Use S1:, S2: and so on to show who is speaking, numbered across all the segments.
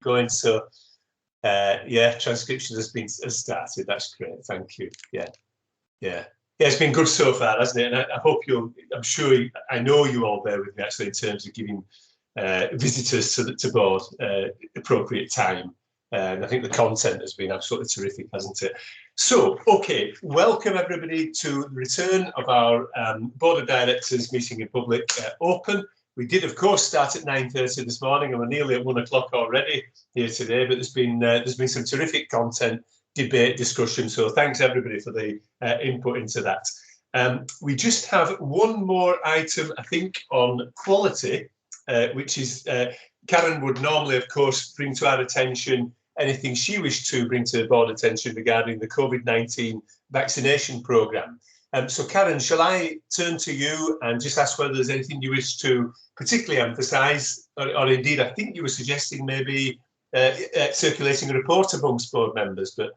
S1: going. So, yeah, transcription has started. That's great. Thank you. Yeah. It's been good so far, hasn't it? And I hope I know you all bear with me actually in terms of giving visitors to board appropriate time. And I think the content has been absolutely terrific, hasn't it? So, okay, welcome everybody to the return of our Board of Directors meeting in public open. We did, of course, start at 9:30 this morning, and we're nearly at 1 o'clock already here today. But there's been some terrific content, debate, discussion. So thanks everybody for the input into that. We just have one more item, I think, on quality, which is Karen would normally, of course, bring to our attention anything she wished to bring to the board attention regarding the COVID-19 vaccination programme. So Karen, shall I turn to you and just ask whether there's anything you wish to particularly emphasise, or indeed I think you were suggesting maybe circulating a report amongst board members, but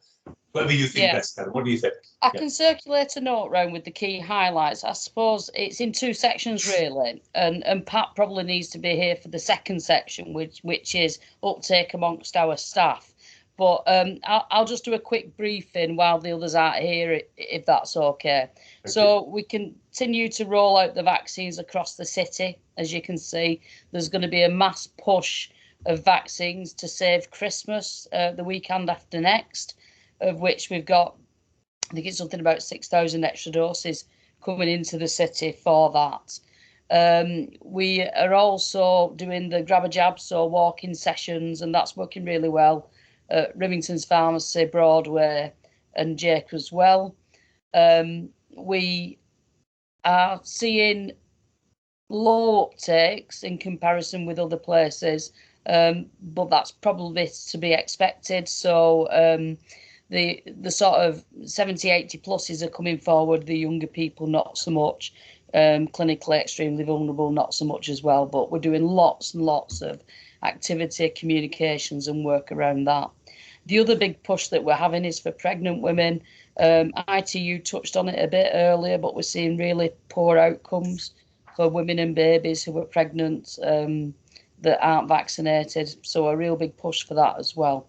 S1: whatever you think best, Karen. What do you think?
S2: I can circulate a note round with the key highlights. I suppose it's in two sections really, and Pat probably needs to be here for the second section, which is uptake amongst our staff. But I'll just do a quick briefing while the others aren't here, if that's okay. So we continue to roll out the vaccines across the city. As you can see, there's going to be a mass push of vaccines to save Christmas the weekend after next, of which we've got, I think it's something about 6,000 extra doses coming into the city for that. We are also doing the grab a jab, so walk-in sessions, and that's working really well. Rivington's Pharmacy, Broadway and Jake as well. We are seeing low uptakes in comparison with other places, but that's probably to be expected. So the sort of 70, 80 pluses are coming forward, the younger people not so much, clinically extremely vulnerable not so much as well, but we're doing lots and lots of activity, communications and work around that. The other big push that we're having is for pregnant women. ITU touched on it a bit earlier, but we're seeing really poor outcomes for women and babies who are pregnant that aren't vaccinated. So a real big push for that as well.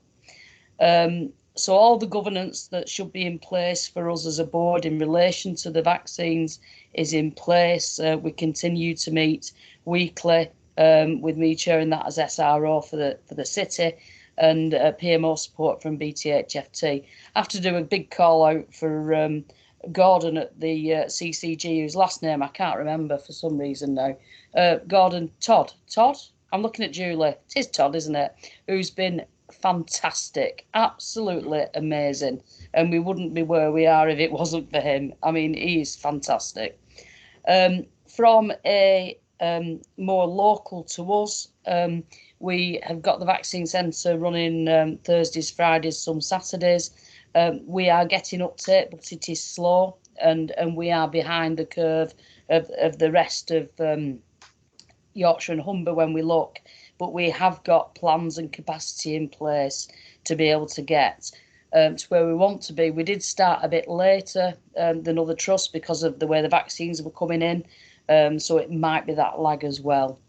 S2: So all the governance that should be in place for us as a board in relation to the vaccines is in place. We continue to meet weekly, with me chairing that as SRO for the city, and PMO support from BTHFT. I have to do a big call out for Gordon at the CCG, whose last name I can't remember for some reason now. Gordon Todd, I'm looking at Julie. It is Todd, isn't it? Who's been fantastic, absolutely amazing, and we wouldn't be where we are if it wasn't for him. I mean, he is fantastic. From a more local to us, we have got the vaccine centre running Thursdays, Fridays, some Saturdays. We are getting uptake, but it is slow, and we are behind the curve of the rest of Yorkshire and Humber when we look. But we have got plans and capacity in place to be able to get to where we want to be. We did start a bit later than other trusts because of the way the vaccines were coming in, so it might be that lag as well.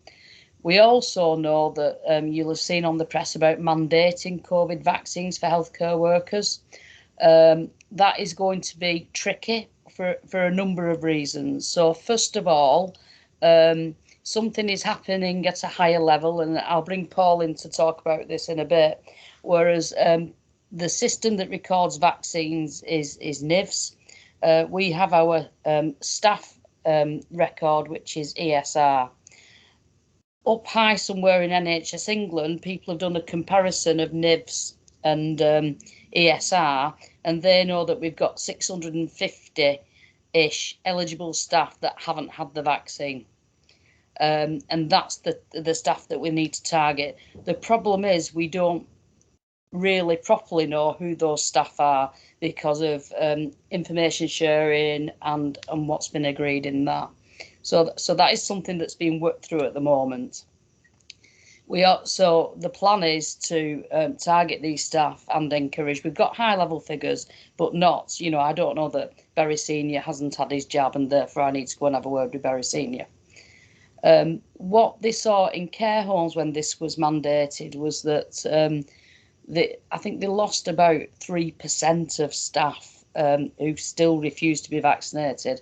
S2: We also know that you'll have seen on the press about mandating COVID vaccines for healthcare workers. That is going to be tricky for a number of reasons. So first of all, something is happening at a higher level, and I'll bring Paul in to talk about this in a bit, whereas the system that records vaccines is NIVS. We have our staff record, which is ESR. Up high somewhere in NHS England, people have done a comparison of NIVS and ESR, and they know that we've got 650-ish eligible staff that haven't had the vaccine. And that's the staff that we need to target. The problem is we don't really properly know who those staff are because of information sharing and what's been agreed in that. So that is something that's being worked through at the moment. So the plan is to target these staff and encourage. We've got high level figures, but not, I don't know that Barry Senior hasn't had his jab and therefore I need to go and have a word with Barry Senior. What they saw in care homes when this was mandated was that I think they lost about 3% of staff who still refused to be vaccinated.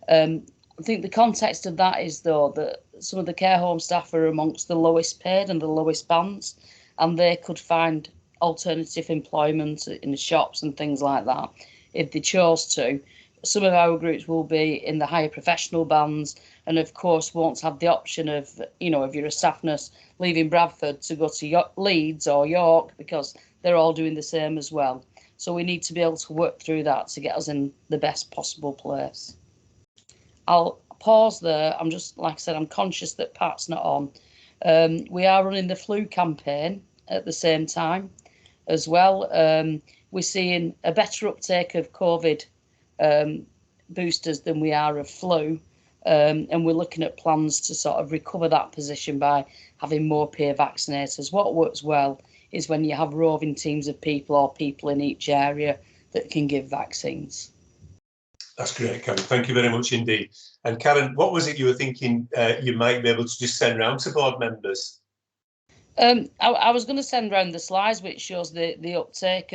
S2: I think the context of that is, though, that some of the care home staff are amongst the lowest paid and the lowest bands, and they could find alternative employment in the shops and things like that if they chose to. Some of our groups will be in the higher professional bands, and of course won't have the option of, if you're a staff nurse leaving Bradford to go to Leeds or York, because they're all doing the same as well. So we need to be able to work through that to get us in the best possible place. I'll pause there. I'm just, like I said, I'm conscious that Pat's not on. We are running the flu campaign at the same time as well. We're seeing a better uptake of COVID boosters than we are of flu. And we're looking at plans to sort of recover that position by having more peer vaccinators. What works well is when you have roving teams of people or people in each area that can give vaccines.
S1: That's great, Karen. Thank you very much indeed. And Karen, what was it you were thinking you might be able to just send round to board members?
S2: I was going to send round the slides which shows the uptake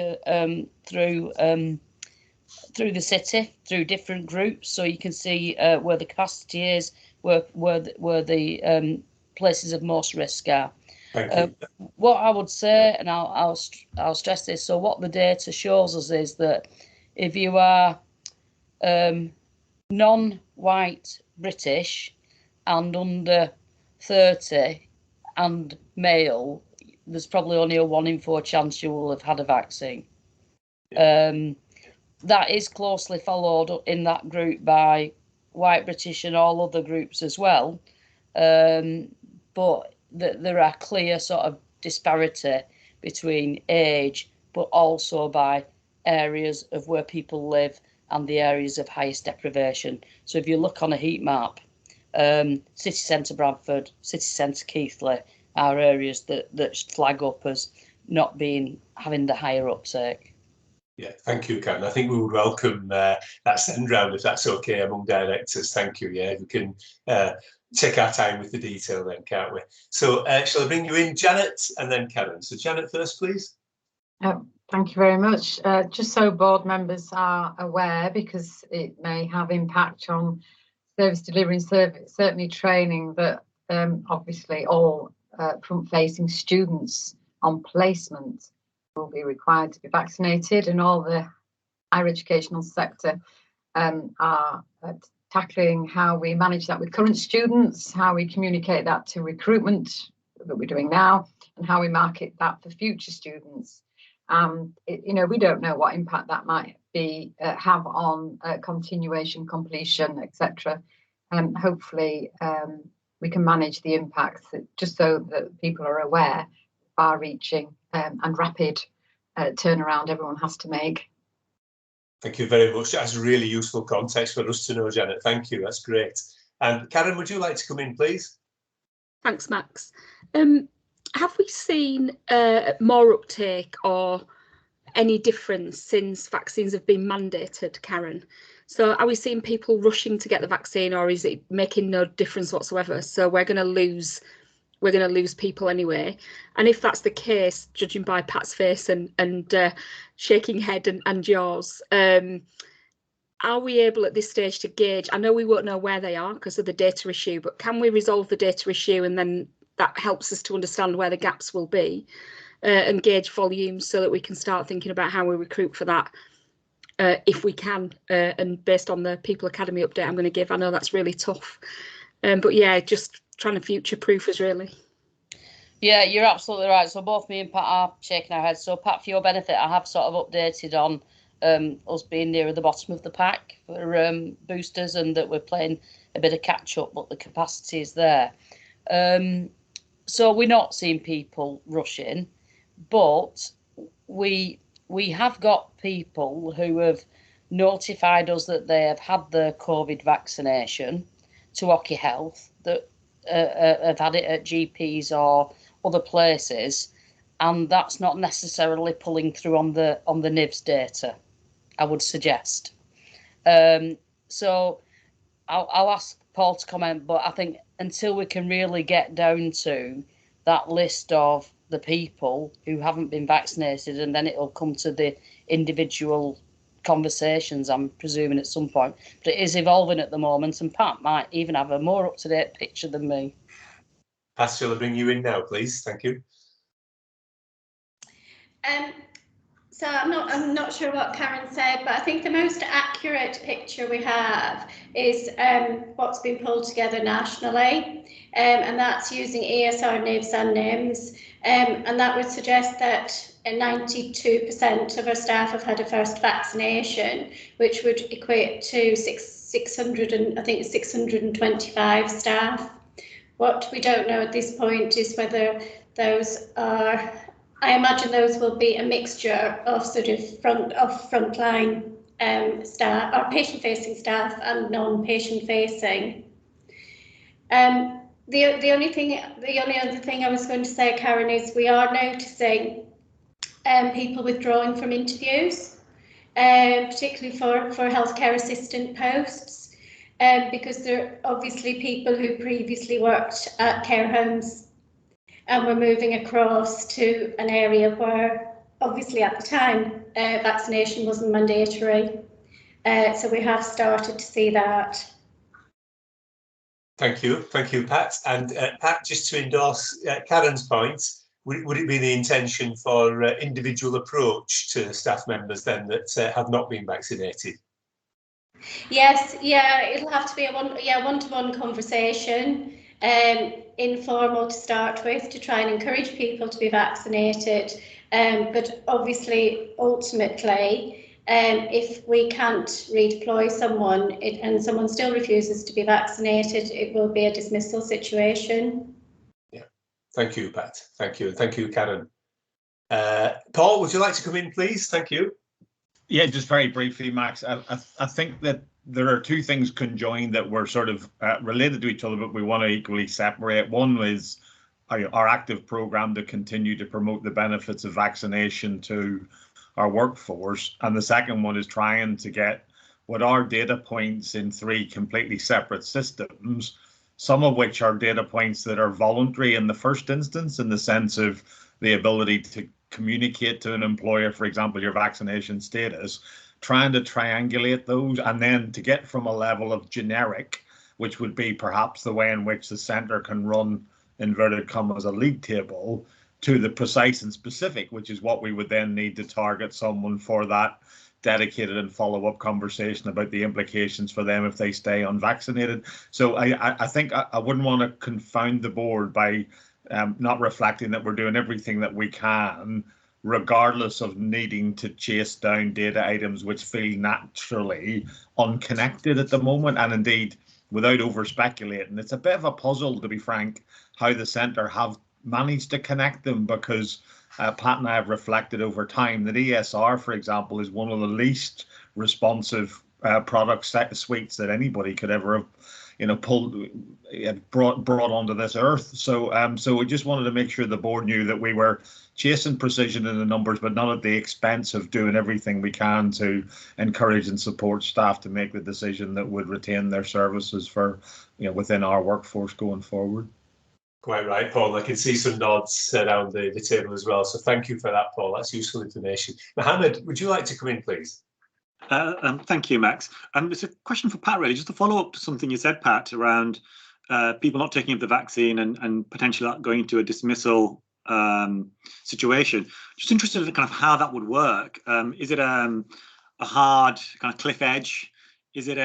S2: through the city, through different groups, so you can see where the capacity is, where the places of most risk are.
S1: Thank you.
S2: What I would say, and I'll stress this, so what the data shows us is that if you are non-white British and under 30 and male, there's probably only a 1 in 4 chance you will have had a vaccine. That is closely followed in that group by white British and all other groups as well. But there are clear sort of disparity between age, but also by areas of where people live and the areas of highest deprivation. So if you look on a heat map, city centre Bradford, city centre Keighley are areas that flag up as not having the higher uptake.
S1: Yeah, thank you, Karen. I think we would welcome that send round if that's okay among directors. Thank you. Yeah, we can take our time with the detail then, can't we? So shall I bring you in, Janet, and then Karen? So Janet first, please.
S3: Thank you very much. Just so board members are aware, because it may have impact on service delivery and certainly training, that obviously all front-facing students on placement will be required to be vaccinated, and all the higher educational sector are tackling how we manage that with current students, how we communicate that to recruitment that we're doing now, and how we market that for future students. We don't know what impact that might have on continuation, completion, etc. And hopefully we can manage the impacts, just so that people are aware, far-reaching and rapid turnaround everyone has to make.
S1: Thank you very much. That's really useful context for us to know, Janet. Thank you. That's great. And Karen, would you like to come in, please?
S4: Thanks, Max. Have we seen more uptake or any difference since vaccines have been mandated, Karen? So are we seeing people rushing to get the vaccine, or is it making no difference whatsoever? So we're going to lose people anyway. And if that's the case, judging by Pat's face and shaking head and yours, are we able at this stage to gauge? I know we won't know where they are because of the data issue, but can we resolve the data issue, and then that helps us to understand where the gaps will be and gauge volumes, so that we can start thinking about how we recruit for that if we can, and based on the People Academy update I'm going to give. I know that's really tough, but yeah, just trying to future-proof us, really.
S2: Yeah, you're absolutely right. So both me and Pat are shaking our heads. So Pat, for your benefit, I have sort of updated on us being nearer the bottom of the pack for boosters, and that we're playing a bit of catch-up, but the capacity is there. So we're not seeing people rushing, but we have got people who have notified us that they have had the COVID vaccination to Ocky Health, that have had it at GPs or other places, and that's not necessarily pulling through on the NIVS data, I would suggest. So I'll ask Paul to comment, but I think until we can really get down to that list of the people who haven't been vaccinated, and then it'll come to the individual conversations, I'm presuming, at some point. But it is evolving at the moment, and Pat might even have a more up-to-date picture than me.
S1: Pat, shall I bring you in now, please? Thank you.
S5: So I'm not sure what Karen said, but I think the most accurate picture we have is what's been pulled together nationally, and that's using ESR NIVs and NIMS, and that would suggest that 92% of our staff have had a first vaccination, which would equate to 600 and I think 625 staff. What we don't know at this point is whether those are, I imagine those will be a mixture of sort of frontline staff, or patient-facing staff, and non-patient-facing. The only other thing I was going to say, Karen, is we are noticing people withdrawing from interviews, particularly for healthcare assistant posts, because they're obviously people who previously worked at care homes and we're moving across to an area where, obviously at the time, vaccination wasn't mandatory. So we have started to see that.
S1: Thank you, Pat. And Pat, just to endorse Karen's point, would it be the intention for individual approach to staff members then that have not been vaccinated?
S5: Yes, yeah, it'll have to be a one-to-one conversation. Informal to start with, to try and encourage people to be vaccinated, but obviously ultimately if we can't redeploy someone and someone still refuses to be vaccinated, it will be a dismissal situation.
S1: Yeah, thank you, Pat. Thank you, Karen. Paul, would you like to come in, please? Thank you.
S6: Yeah, just very briefly, Max. I think that there are two things conjoined that were sort of related to each other, but we want to equally separate. One is our active programme to continue to promote the benefits of vaccination to our workforce. And the second one is trying to get what are data points in three completely separate systems, some of which are data points that are voluntary in the first instance, in the sense of the ability to communicate to an employer, for example, your vaccination status, trying to triangulate those, and then to get from a level of generic, which would be perhaps the way in which the centre can run, inverted commas, a league table, to the precise and specific, which is what we would then need to target someone for that dedicated and follow-up conversation about the implications for them if they stay unvaccinated. So I think I wouldn't want to confound the board by not reflecting that we're doing everything that we can, regardless of needing to chase down data items which feel naturally unconnected at the moment. And indeed, without over speculating, it's a bit of a puzzle, to be frank, how the centre have managed to connect them, because Pat and I have reflected over time that ESR, for example, is one of the least responsive product suites that anybody could ever have, brought onto this earth. So we just wanted to make sure the board knew that we were chasing precision in the numbers, but not at the expense of doing everything we can to encourage and support staff to make the decision that would retain their services for, within our workforce going forward.
S1: Quite right, Paul. I can see some nods around the table as well. So thank you for that, Paul. That's useful information. Mohammed, would you like to come in, please?
S7: Thank you, Max. It's a question for Pat, really, just to follow up to something you said, Pat, around people not taking up the vaccine and potentially going into a dismissal situation. Just interested in kind of how that would work. Is it a hard kind of cliff edge? Is it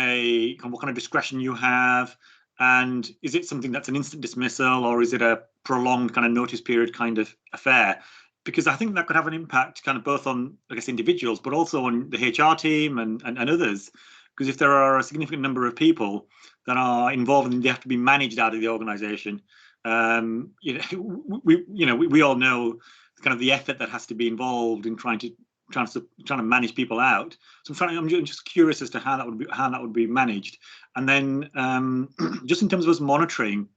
S7: what kind of discretion you have? And is it something that's an instant dismissal, or is it a prolonged kind of notice period kind of affair? Because I think that could have an impact kind of both on, I guess, individuals, but also on the HR team and others. Because if there are a significant number of people that are involved and they have to be managed out of the organisation, we all know kind of the effort that has to be involved in trying to manage people out. So I'm just curious as to how that would be managed. And then just in terms of us monitoring,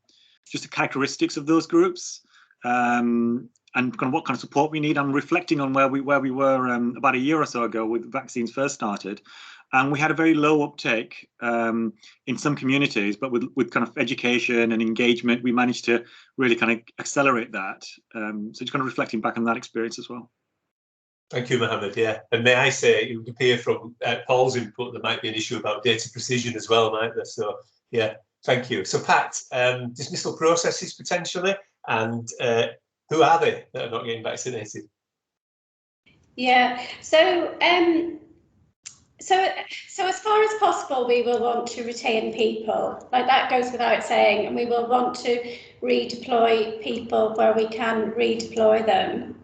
S7: just the characteristics of those groups. And kind of what kind of support we need. I'm reflecting on where we were about a year or so ago when vaccines first started, and we had a very low uptake in some communities, but with kind of education and engagement, we managed to really kind of accelerate that. So just kind of reflecting back on that experience as well.
S1: Thank you, Mohammed. Yeah, and may I say, it would appear from Paul's input there might be an issue about data precision as well, might there? So yeah, thank you. So Pat, dismissal processes potentially, and who are they that are not getting vaccinated?
S5: Yeah, so as far as possible, we will want to retain people. Like, that goes without saying, and we will want to redeploy people where we can redeploy them.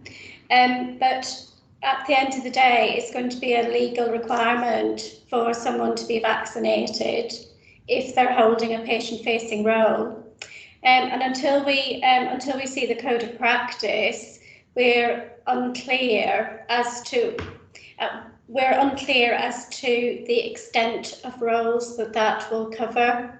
S5: But at the end of the day, it's going to be a legal requirement for someone to be vaccinated if they're holding a patient-facing role. And until we see the code of practice, we're unclear as to the extent of roles that will cover.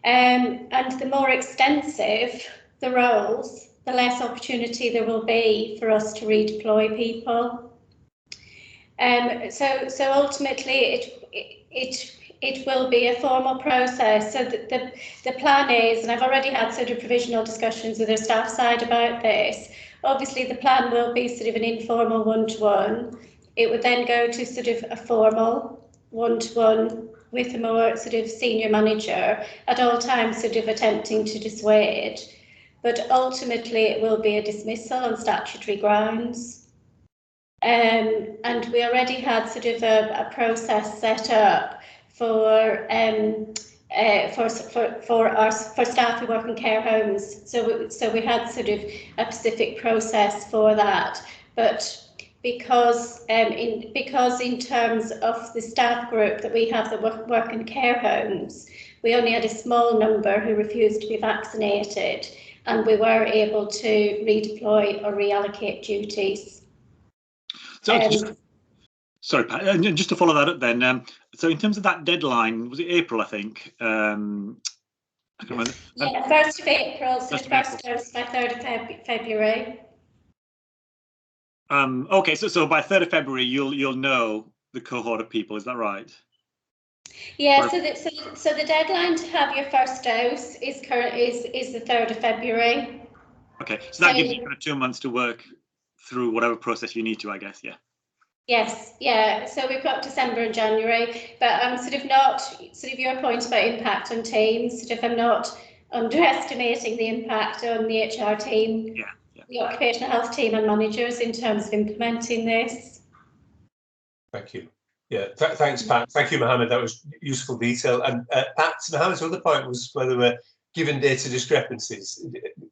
S5: And the more extensive the roles, the less opportunity there will be for us to redeploy people. So ultimately, it will be a formal process. So the plan is, and I've already had sort of provisional discussions with our staff side about this. Obviously, the plan will be sort of an informal one-to-one. It would then go to sort of a formal one-to-one with a more sort of senior manager, at all times sort of attempting to dissuade. But ultimately, it will be a dismissal on statutory grounds. And we already had sort of a process set up for staff who work in care homes. So we had sort of a specific process for that. But because in terms of the staff group that we have that work in care homes, we only had a small number who refused to be vaccinated, and we were able to redeploy or reallocate duties.
S7: So sorry, Pat, just to follow that up then, so in terms of that deadline, was it April, I think? I can't remember.
S5: Yeah, 1st of April, so first dose by 3rd of February.
S7: Okay, so by 3rd of February, you'll know the cohort of people, is that right?
S5: Yeah, so the deadline to have your first dose is the 3rd of February.
S7: Okay, so that gives you kind of 2 months to work through whatever process you need to, I guess, yeah.
S5: Yes, yeah. So we've got December and January, but I'm sort of your point about impact on teams. I'm not underestimating the impact on the HR team, the occupational health team, and managers in terms of implementing this.
S1: Thank you. Yeah, thanks, Pat. Thank you, Mohammed. That was useful detail. And Pat, Mohammed's other point was whether we're given data discrepancies.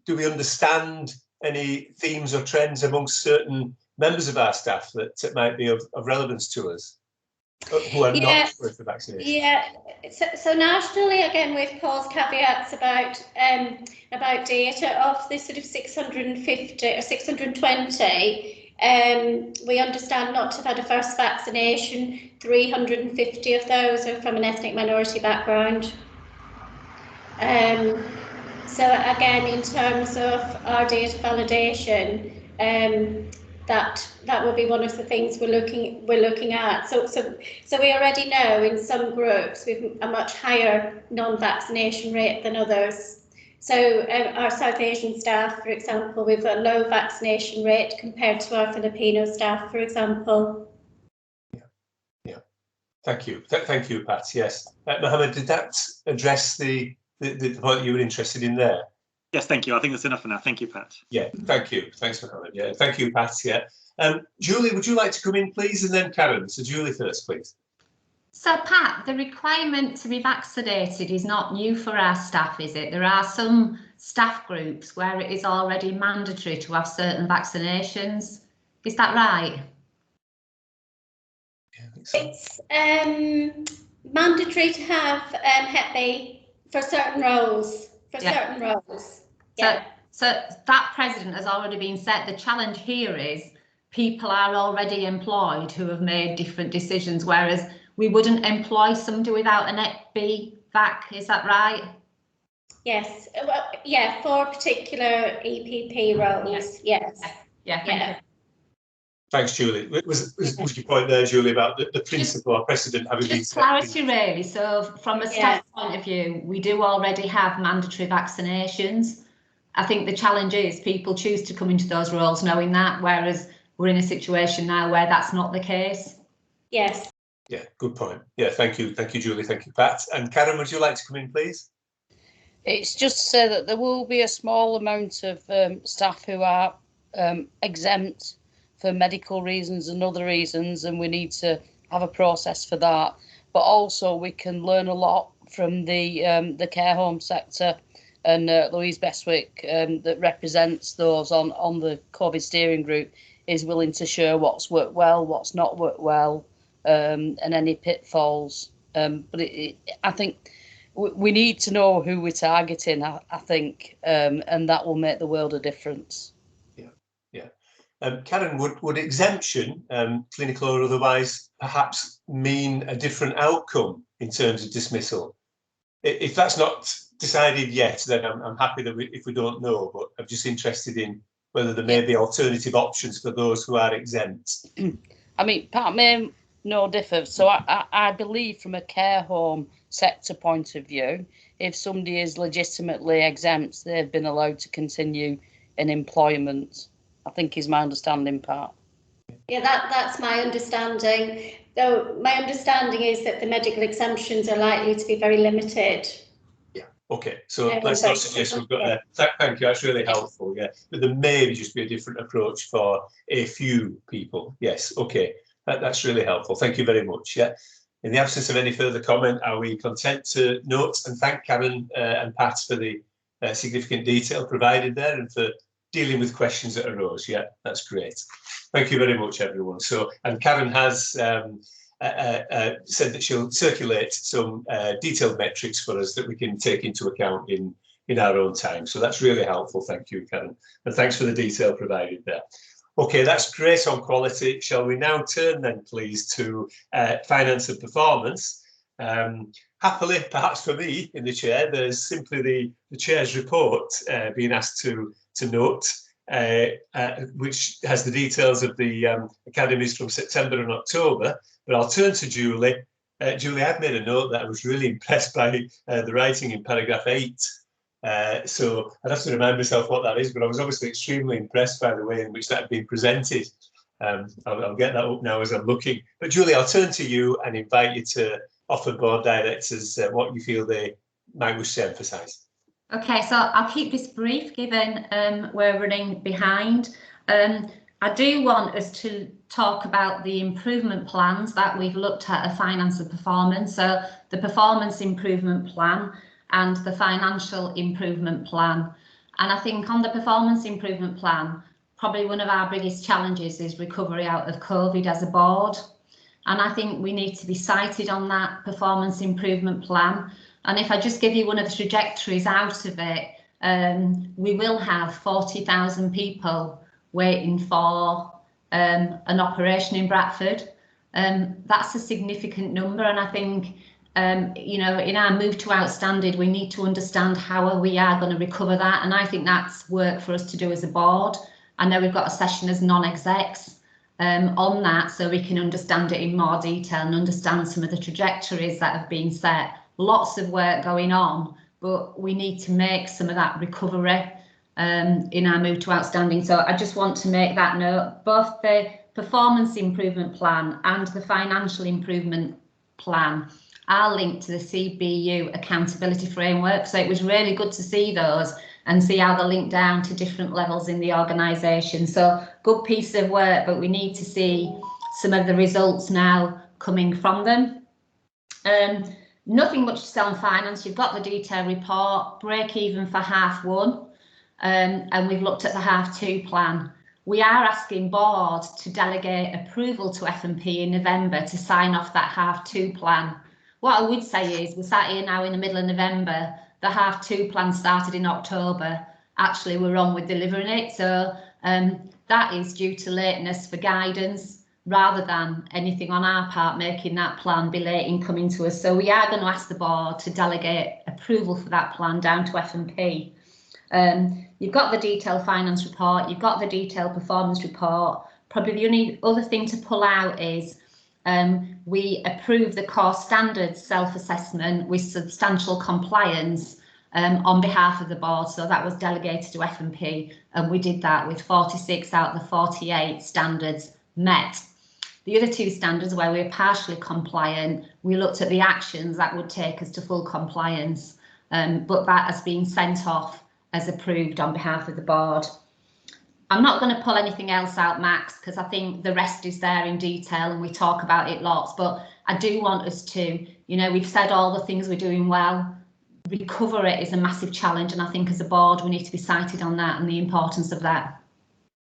S1: Do we understand any themes or trends amongst certain members of our staff that might be of relevance to us who are not with the vaccination?
S5: Yeah, so nationally, again, with Paul's caveats about data, of this sort of 650 or 620, we understand not to have had a first vaccination. 350 of those are from an ethnic minority background. So again, in terms of our data validation, that will be one of the things we're looking at. So we already know in some groups we've a much higher non-vaccination rate than others. So our South Asian staff, for example, we've a low vaccination rate compared to our Filipino staff, for example.
S1: Yeah. Thank you. Thank you, Pat. Yes. Mohammed, did that address the point you were interested in there?
S7: Yes, thank you. I think that's enough for now. Thank you, Pat.
S1: Yeah, thank you. Thanks, Mohammed. Yeah, thank you, Pat. Yeah. Julie, would you like to come in, please? And then Karen. So Julie first, please.
S8: So, Pat, the requirement to be vaccinated is not new for our staff, is it? There are some staff groups where it is already mandatory to have certain vaccinations. Is that right?
S1: Yeah, I think so.
S5: It's mandatory to have Hep B for certain roles. Certain roles. Yeah.
S8: So that precedent has already been set. The challenge here is people are already employed who have made different decisions, whereas we wouldn't employ somebody without an Hep B vac. Is that right?
S5: Yes. Well, yeah, for particular EPP roles. Yes.
S8: Yeah.
S1: Thanks, Julie. Was your point there, Julie, about the principle or precedent having been
S8: Just clarity, really. So from a staff point of view, we do already have mandatory vaccinations. I think the challenge is people choose to come into those roles knowing that, whereas we're in a situation now where that's not the case.
S5: Yes.
S1: Yeah, good point. Yeah, thank you, Julie. Thank you, Pat. And Karen, would you like to come in, please?
S2: It's just to say that there will be a small amount of staff who are exempt for medical reasons and other reasons, and we need to have a process for that. But also we can learn a lot from the care home sector, and Louise Bestwick, that represents those on the COVID steering group, is willing to share what's worked well, what's not worked well, and any pitfalls. But I think we need to know who we're targeting, I think, and that will make the world a difference.
S1: Yeah. Karen, would exemption, clinical or otherwise, perhaps mean a different outcome in terms of dismissal? If that's not decided yet, then I'm happy that if we don't know, but I'm just interested in whether there may be alternative options for those who are exempt.
S2: I mean, Pat may know differ. So I believe from a care home sector point of view, if somebody is legitimately exempt, they've been allowed to continue in employment. I think is my understanding, Pat.
S5: Yeah, that's my understanding. Though my understanding is that the medical exemptions are likely to be very limited.
S1: Yeah. Okay. So let's not suggest we've got thank you. That's really helpful. Yeah. But there may just be a different approach for a few people. Yes. Okay. That's really helpful. Thank you very much. Yeah. In the absence of any further comment, are we content to note and thank Karen and Pat for the significant detail provided there and for dealing with questions that arose? Yeah, that's great. Thank you very much, everyone. So, and Karen has said that she'll circulate some detailed metrics for us that we can take into account in our own time. So that's really helpful. Thank you, Karen. And thanks for the detail provided there. Okay, that's great on quality. Shall we now turn then, please, to finance and performance? Happily, perhaps for me in the chair, there's simply the chair's report being asked to note, which has the details of the academies from September and October. But I'll turn to Julie. Julie, I've made a note that I was really impressed by the writing in paragraph 8. So I'd have to remind myself what that is, but I was obviously extremely impressed by the way in which that had been presented. I'll get that up now as I'm looking. But Julie, I'll turn to you and invite you to offer board directors what you feel they might wish to emphasise.
S8: Okay, so I'll keep this brief given we're running behind. I do want us to talk about the improvement plans that we've looked at finance and performance. So the performance improvement plan and the financial improvement plan. And I think on the performance improvement plan, probably one of our biggest challenges is recovery out of COVID as a board. And I think we need to be cited on that performance improvement plan. And if I just give you one of the trajectories out of it, we will have 40,000 people waiting for an operation in Bradford. That's a significant number, and I think you know, in our move to outstanding, we need to understand how we are going to recover that, and I think that's work for us to do as a board. I know we've got a session as non-execs on that, so we can understand it in more detail and understand some of the trajectories that have been set. Lots of work going on, but we need to make some of that recovery in our move to outstanding. So I just want to make that note. Both the performance improvement plan and the financial improvement plan are linked to the CBU accountability framework. So it was really good to see those and see how they're linked down to different levels in the organisation. So good piece of work, but we need to see some of the results now coming from them. Nothing much to say on finance. You've got the detailed report, break even for half one, and we've looked at the half two plan. We are asking board to delegate approval to F&P in November to sign off that half two plan. What I would say is we're sat here now in the middle of November, the half two plan started in October. Actually, we're on with delivering it. So that is due to lateness for guidance rather than anything on our part making that plan be late in coming to us. So we are going to ask the board to delegate approval for that plan down to F&P. You've got the detailed finance report, you've got the detailed performance report. Probably the only other thing to pull out is we approved the core standards self-assessment with substantial compliance on behalf of the board. So that was delegated to F&P, and we did that with 46 out of the 48 standards met. The other two standards where we're partially compliant, we looked at the actions that would take us to full compliance, but that has been sent off as approved on behalf of the board. I'm not going to pull anything else out, Max, because I think the rest is there in detail and we talk about it lots, but I do want us to, you know, we've said all the things we're doing well. Recover it is a massive challenge, and I think as a board we need to be cited on that and the importance of that.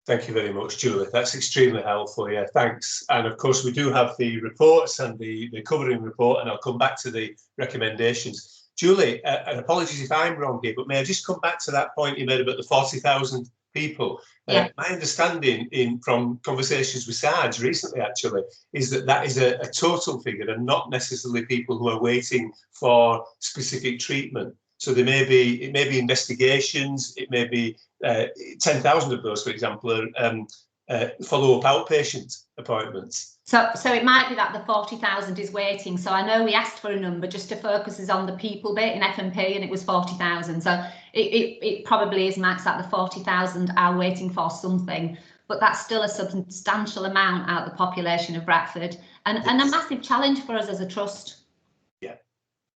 S1: Thank you very much, Julie. That's extremely helpful. Yeah, thanks. And of course, we do have the reports and the covering report, and I'll come back to the recommendations. Julie, and apologies if I'm wrong here, but may I just come back to that point you made about the 40,000 people?
S8: Yeah.
S1: My understanding from conversations with Sarge recently, actually, is that is a total figure and not necessarily people who are waiting for specific treatment. So it may be investigations, it may be 10,000 of those, for example, are follow-up outpatient appointments.
S8: So it might be that the 40,000 is waiting. So I know we asked for a number just to focus us on the people bit in F&P, and it was 40,000. So it probably is, Max, that the 40,000 are waiting for something, but that's still a substantial amount out of the population of Bradford, and a massive challenge for us as a trust.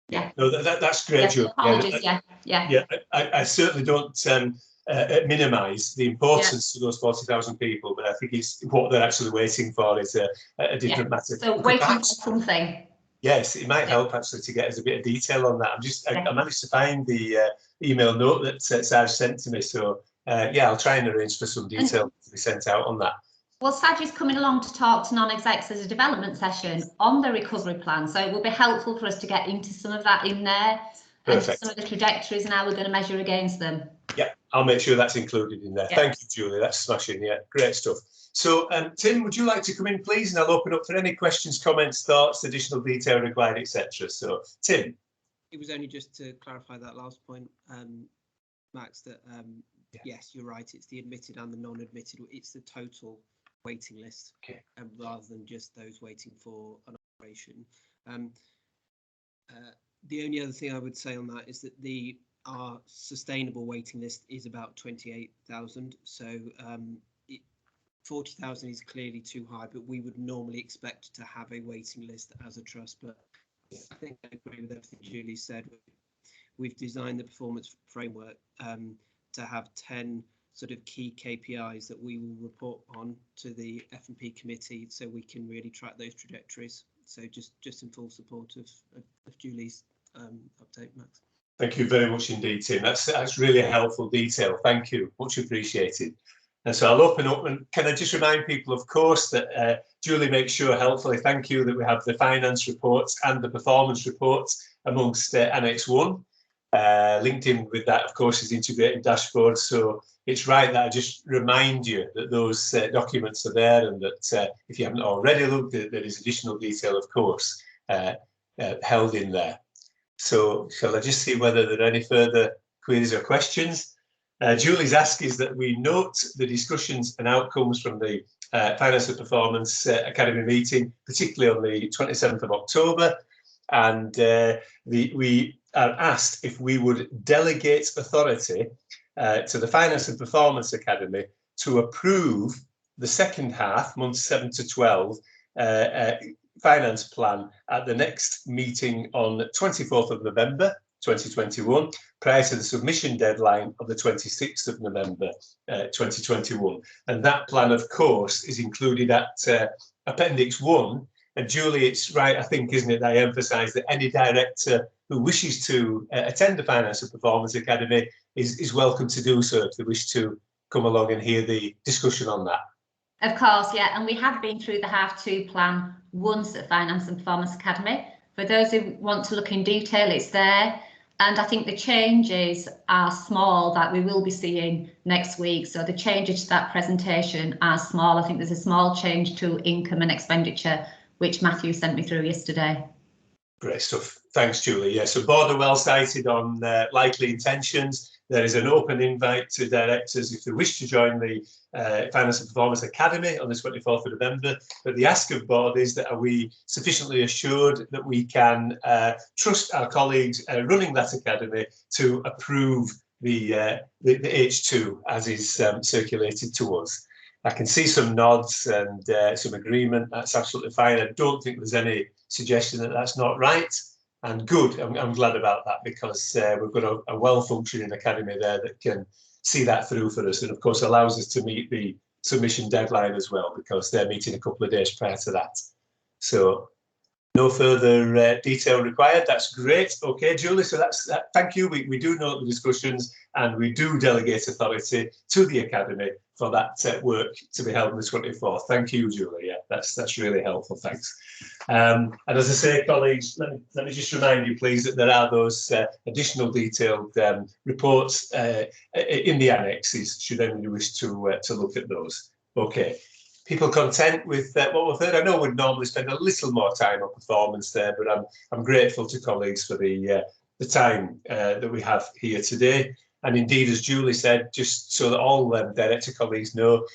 S8: Yeah. No,
S1: that's great,
S8: yes,
S1: Julie.
S8: Apologies, yeah.
S1: I certainly don't minimise the importance of those 40,000 people, but I think it's what they're actually waiting for is a different matter.
S8: So waiting for something.
S1: Yes, it might help actually to get us a bit of detail on that. I managed to find the email note that Sarge sent to me, so I'll try and arrange for some detail to be sent out on that.
S8: Well, Sarge is coming along to talk to non-execs as a development session on the recovery plan, so it will be helpful for us to get into some of that in there. Perfect. And some of the trajectories and how we're going to measure against them.
S1: Yeah, I'll make sure that's included in there. Yeah. Thank you, Julie. That's smashing. Yeah, great stuff. So, Tim, would you like to come in, please? And I'll open up for any questions, comments, thoughts, additional detail required, etc. So, Tim.
S9: It was only just to clarify that last point, Max, that yes, you're right. It's the admitted and the non-admitted. It's the total waiting list, rather than just those waiting for an operation. The only other thing I would say on that is that our sustainable waiting list is about 28,000. So 40,000 is clearly too high, but we would normally expect to have a waiting list as a trust. But I think I agree with everything Julie said. We've designed the performance framework to have 10 sort of key KPIs that we will report on to the F&P committee, so we can really track those trajectories. So just in full support of Julie's update, Max.
S1: Thank you very much indeed, Tim. That's really a helpful detail. Thank you, much appreciated. And so I'll open up, and can I just remind people, of course, that Julie makes sure helpfully, thank you, that we have the finance reports and the performance reports amongst Annex 1. Linked in with that, of course, is integrated dashboard. So it's right that I just remind you that those documents are there, and that if you haven't already looked, there is additional detail, of course, held in there. So shall I just see whether there are any further queries or questions? Julie's ask is that we note the discussions and outcomes from the Finance and Performance Academy meeting, particularly on the 27th of October, and we are asked if we would delegate authority to the Finance and Performance Academy to approve the second half, months 7 to 12, finance plan at the next meeting on 24th of November 2021, prior to the submission deadline of the 26th of November 2021. And that plan, of course, is included at Appendix 1. And Julie, it's right, I think, isn't it, that I emphasise that any director who wishes to attend the Finance and Performance Academy is welcome to do so if they wish to come along and hear the discussion on that.
S8: Of course, yeah, and we have been through the Half-2 plan once at Finance and Performance Academy. For those who want to look in detail, it's there. And I think the changes are small that we will be seeing next week. So the changes to that presentation are small. I think there's a small change to income and expenditure, which Matthew sent me through yesterday.
S1: Great stuff. Thanks, Julie. Yeah, so board are well cited on likely intentions. there is an open invite to directors if they wish to join the Finance and Performance Academy on the 24th of November. But the ask of board is that are we sufficiently assured that we can trust our colleagues running that academy to approve the H2 as is circulated to us. I can see some nods and some agreement. That's absolutely fine. I don't think there's any suggestion that that's not right. And good, I'm glad about that, because we've got a well-functioning academy there that can see that through for us, and of course allows us to meet the submission deadline as well, because they're meeting a couple of days prior to that. So no further detail required. That's great. Okay, Julie, so that's that. Thank you. We do note the discussions, and we do delegate authority to the academy for that work to be held on the 24th. Thank you, Julie. Yeah, that's really helpful. Thanks. And as I say, colleagues, let me just remind you, please, that there are those additional detailed reports in the annexes, should anybody wish to look at those. Okay. People content with what we've heard? I know we'd normally spend a little more time on performance there, but I'm grateful to colleagues for the time that we have here today. And indeed, as Julie said, just so that all director colleagues know,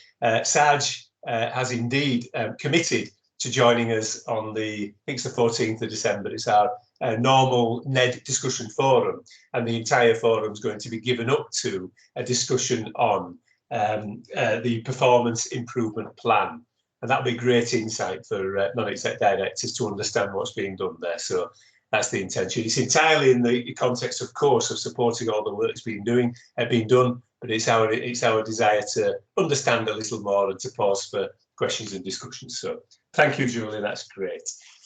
S1: Saj has indeed committed to joining us on I think it's the 14th of December. It's our normal NED discussion forum, and the entire forum is going to be given up to a discussion on the performance improvement plan, and that'll be great insight for non-exec directors to understand what's being done there. So that's the intention. It's entirely in the context, of course, of supporting all the work that's been done, but it's our desire to understand a little more and to pause for questions and discussions. So thank you, Julie. That's great.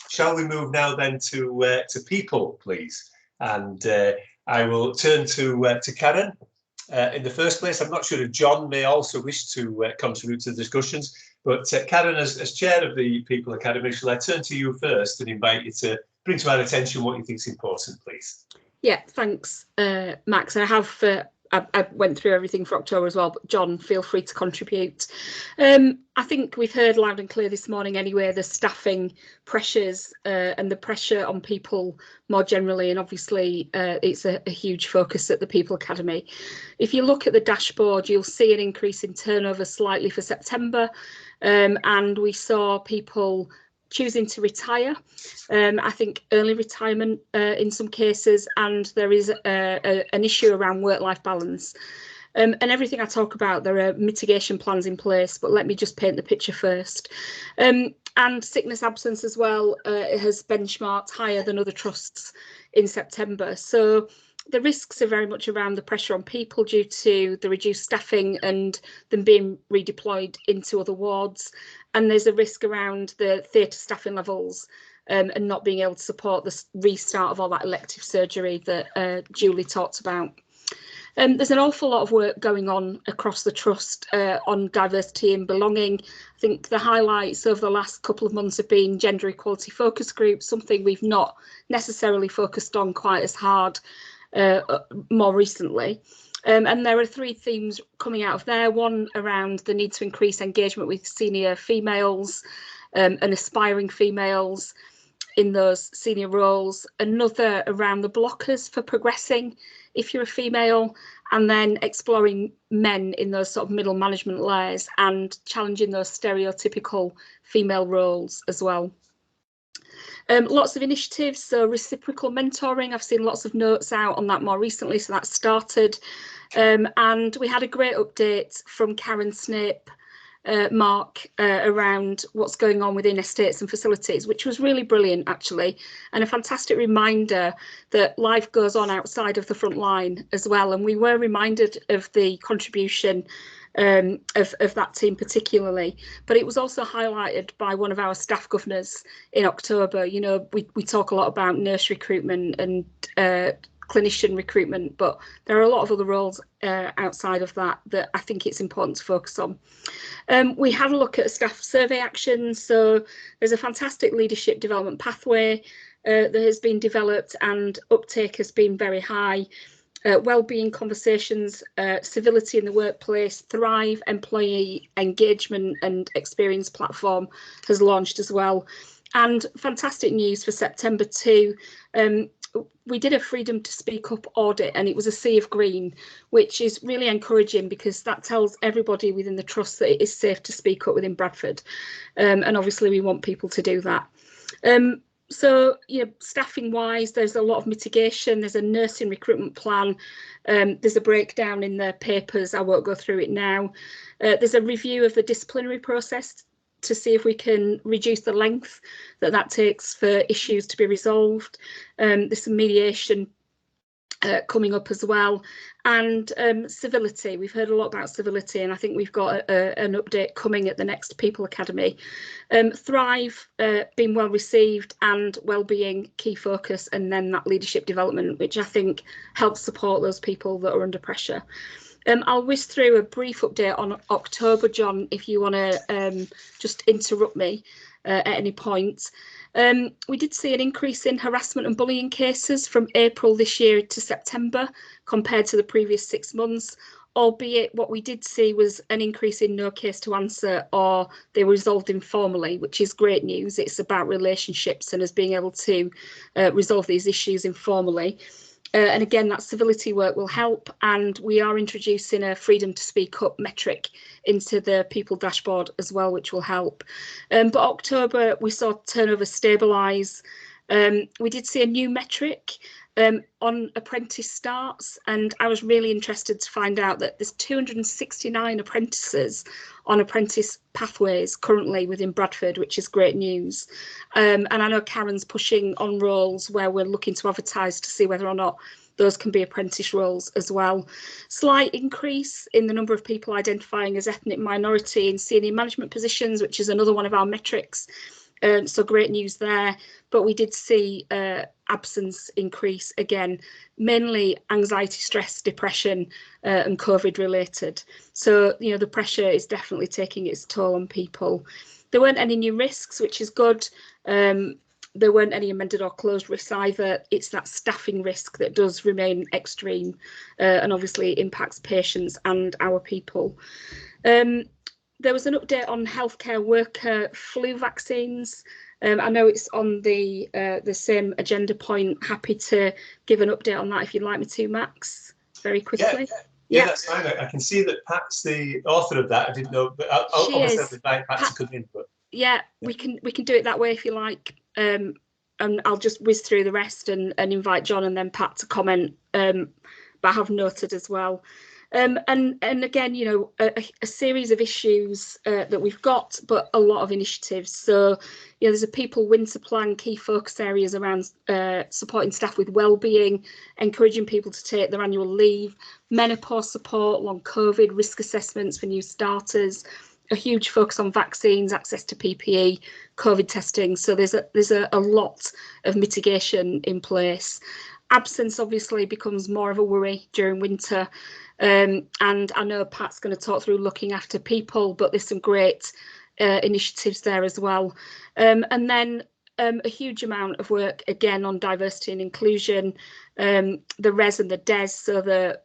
S1: Shall we move now then to people, please? And I will turn to Karen. In the first place, I'm not sure if John may also wish to contribute to the discussions, but Karen, as chair of the People Academy, shall I turn to you first and invite you to bring to our attention what you think is important, please?
S4: Yeah, thanks, Max. I went through everything for October as well, but John, feel free to contribute. I think we've heard loud and clear this morning anyway, the staffing pressures and the pressure on people more generally, and obviously it's a huge focus at the People Academy. If you look at the dashboard, you'll see an increase in turnover slightly for September, and we saw people choosing to retire. I think early retirement in some cases, and there is an issue around work-life balance. And everything I talk about, there are mitigation plans in place, but let me just paint the picture first. And sickness absence as well has benchmarked higher than other trusts in September. So the risks are very much around the pressure on people due to the reduced staffing and them being redeployed into other wards. And there's a risk around the theatre staffing levels and not being able to support the restart of all that elective surgery that Julie talked about. There's an awful lot of work going on across the trust on diversity and belonging. I think the highlights over the last couple of months have been gender equality focus groups, something we've not necessarily focused on quite as hard more recently. And there are three themes coming out of there. One around the need to increase engagement with senior females and aspiring females in those senior roles. Another around the blockers for progressing if you're a female, and then exploring men in those sort of middle management layers and challenging those stereotypical female roles as well. Lots of initiatives, so reciprocal mentoring. I've seen lots of notes out on that more recently, so that started. And we had a great update from Karen Snape, Mark, around what's going on within estates and facilities, which was really brilliant, actually, and a fantastic reminder that life goes on outside of the front line as well. And we were reminded of the contribution of that team particularly, but it was also highlighted by one of our staff governors in October. You know, we talk a lot about nurse recruitment and clinician recruitment, but there are a lot of other roles outside of that I think it's important to focus on. We had a look at staff survey actions, so there's a fantastic leadership development pathway that has been developed, and uptake has been very high. Wellbeing conversations, civility in the workplace, Thrive employee engagement and experience platform has launched as well. And fantastic news for September too. we did a freedom to speak up audit, and it was a sea of green, which is really encouraging because that tells everybody within the trust that it is safe to speak up within Bradford, and obviously we want people to do that. So, staffing wise, there's a lot of mitigation. There's a nursing recruitment plan. There's a breakdown in the papers. I won't go through it now. There's a review of the disciplinary process to see if we can reduce the length that takes for issues to be resolved. There's some mediation coming up as well, and civility. We've heard a lot about civility, and I think we've got an update coming at the next People Academy. Thrive, being well received, and well-being key focus, and then that leadership development, which I think helps support those people that are under pressure. I'll whiz through a brief update on October, John, if you want to just interrupt me at any point. We did see an increase in harassment and bullying cases from April this year to September compared to the previous 6 months, albeit what we did see was an increase in no case to answer, or they were resolved informally, which is great news. It's about relationships and us being able to resolve these issues informally. And again, that civility work will help, and we are introducing a freedom to speak up metric into the people dashboard as well, which will help. But October, we saw turnover stabilise. We did see a new metric on apprentice starts, and I was really interested to find out that there's 269 apprentices on apprentice pathways currently within Bradford, which is great news. And I know Karen's pushing on roles where we're looking to advertise to see whether or not those can be apprentice roles as well. Slight increase in the number of people identifying as ethnic minority in senior management positions, which is another one of our metrics. So great news there, but we did see absence increase again, mainly anxiety, stress, depression, and COVID related. So, the pressure is definitely taking its toll on people. There weren't any new risks, which is good. There weren't any amended or closed risks either. It's that staffing risk that does remain extreme, and obviously impacts patients and our people. There was an update on healthcare worker flu vaccines. I know it's on the same agenda point. Happy to give an update on that if you'd like me to, Max, very quickly.
S1: Yeah, that's fine. I can see that Pat's the author of that. I didn't know, but I'll invite Pat to come in. But
S4: yeah, we can do it that way if you like. And I'll just whiz through the rest and invite John and then Pat to comment. But I have noted as well. And again, a series of issues that we've got, but a lot of initiatives. So, there's a people winter plan, key focus areas around supporting staff with well-being, encouraging people to take their annual leave, menopause support, long COVID, risk assessments for new starters, a huge focus on vaccines, access to PPE, COVID testing. So there's a lot of mitigation in place. Absence obviously becomes more of a worry during winter. And I know Pat's going to talk through looking after people, but there's some great initiatives there as well. And then a huge amount of work again on diversity and inclusion, the RES and the DES, so the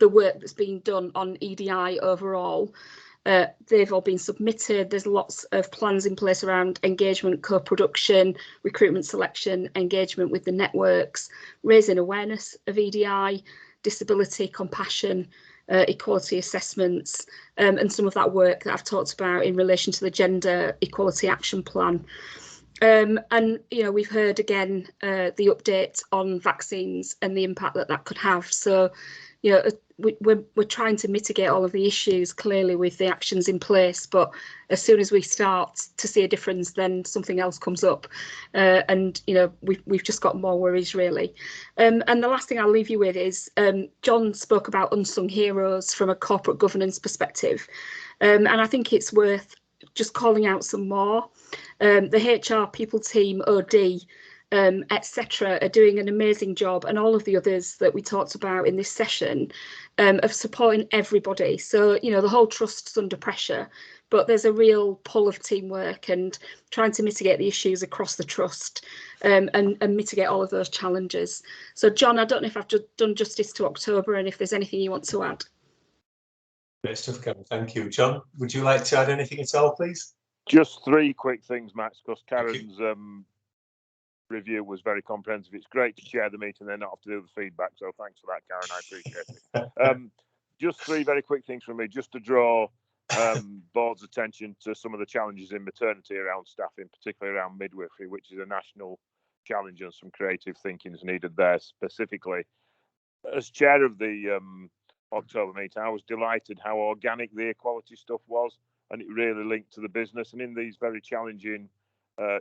S4: work that's being done on EDI overall. They've all been submitted. There's lots of plans in place around engagement, co-production, recruitment selection, engagement with the networks, raising awareness of EDI, disability, compassion, equality assessments, and some of that work that I've talked about in relation to the Gender Equality Action Plan. And we've heard again the update on vaccines and the impact that could have. So we're trying to mitigate all of the issues clearly with the actions in place, but as soon as we start to see a difference, then something else comes up, and we've just got more worries really. And the last thing I'll leave you with is John spoke about unsung heroes from a corporate governance perspective, and I think it's worth just calling out some more. The HR people team, OD, etc., are doing an amazing job, and all of the others that we talked about in this session of supporting everybody. So the whole trust's under pressure, but there's a real pull of teamwork and trying to mitigate the issues across the trust, and mitigate all of those challenges. So John, I don't know if I've just done justice to October and if there's anything you want to add.
S1: Great stuff, Karen. Thank you. John, would you like to add anything at all, please?
S10: Just three quick things, Max, because Karen's review was very comprehensive. It's great to share the meat and then not have to do the feedback. So thanks for that, Karen. I appreciate it. Just three very quick things from me, just to draw board's attention to some of the challenges in maternity around staffing, particularly around midwifery, which is a national challenge, and some creative thinking is needed there specifically. As chair of the October meeting, I was delighted how organic the equality stuff was, and it really linked to the business. And in these very challenging,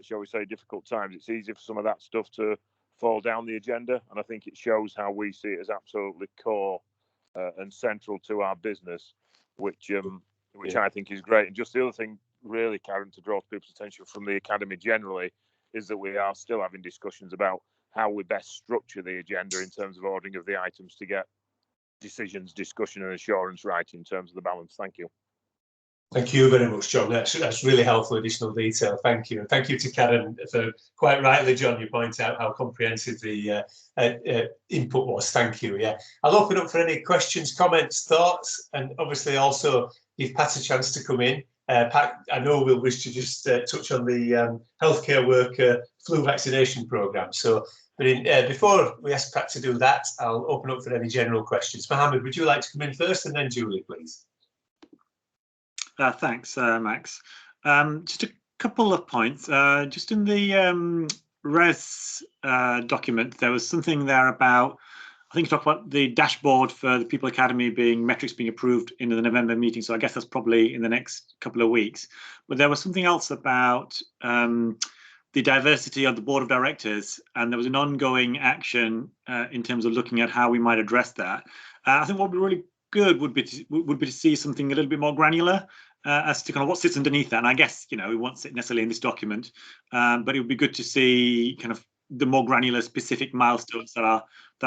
S10: shall we say, difficult times, it's easy for some of that stuff to fall down the agenda. And I think it shows how we see it as absolutely core and central to our business, which I think is great. And just the other thing, really, Karen, to draw people's attention from the academy generally, is that we are still having discussions about how we best structure the agenda in terms of ordering of the items to get decisions, discussion and assurance right in terms of the balance. Thank you.
S1: Thank you very much, John. That's really helpful additional detail. Thank you. And thank you to Karen for, quite rightly, John, you point out how comprehensive the input was. Thank you. Yeah, I'll open up for any questions, comments, thoughts, and obviously also give Pat a chance to come in. Pat, I know we'll wish to just touch on the healthcare worker flu vaccination programme. So, but before we ask Pat to do that, I'll open up for any general questions. Mohammed, would you like to come in first, and then Julie, please?
S7: Thanks, Max. Just a couple of points. Just in the res document, there was something there about, I think you talked about the dashboard for the People Academy metrics being approved in the November meeting. So I guess that's probably in the next couple of weeks. But there was something else about the diversity of the board of directors, and there was an ongoing action in terms of looking at how we might address that. I think what would be really good would be to see something a little bit more granular as to kind of what sits underneath that. And I guess, you know, it won't sit necessarily in this document, but it would be good to see kind of the more granular specific milestones that are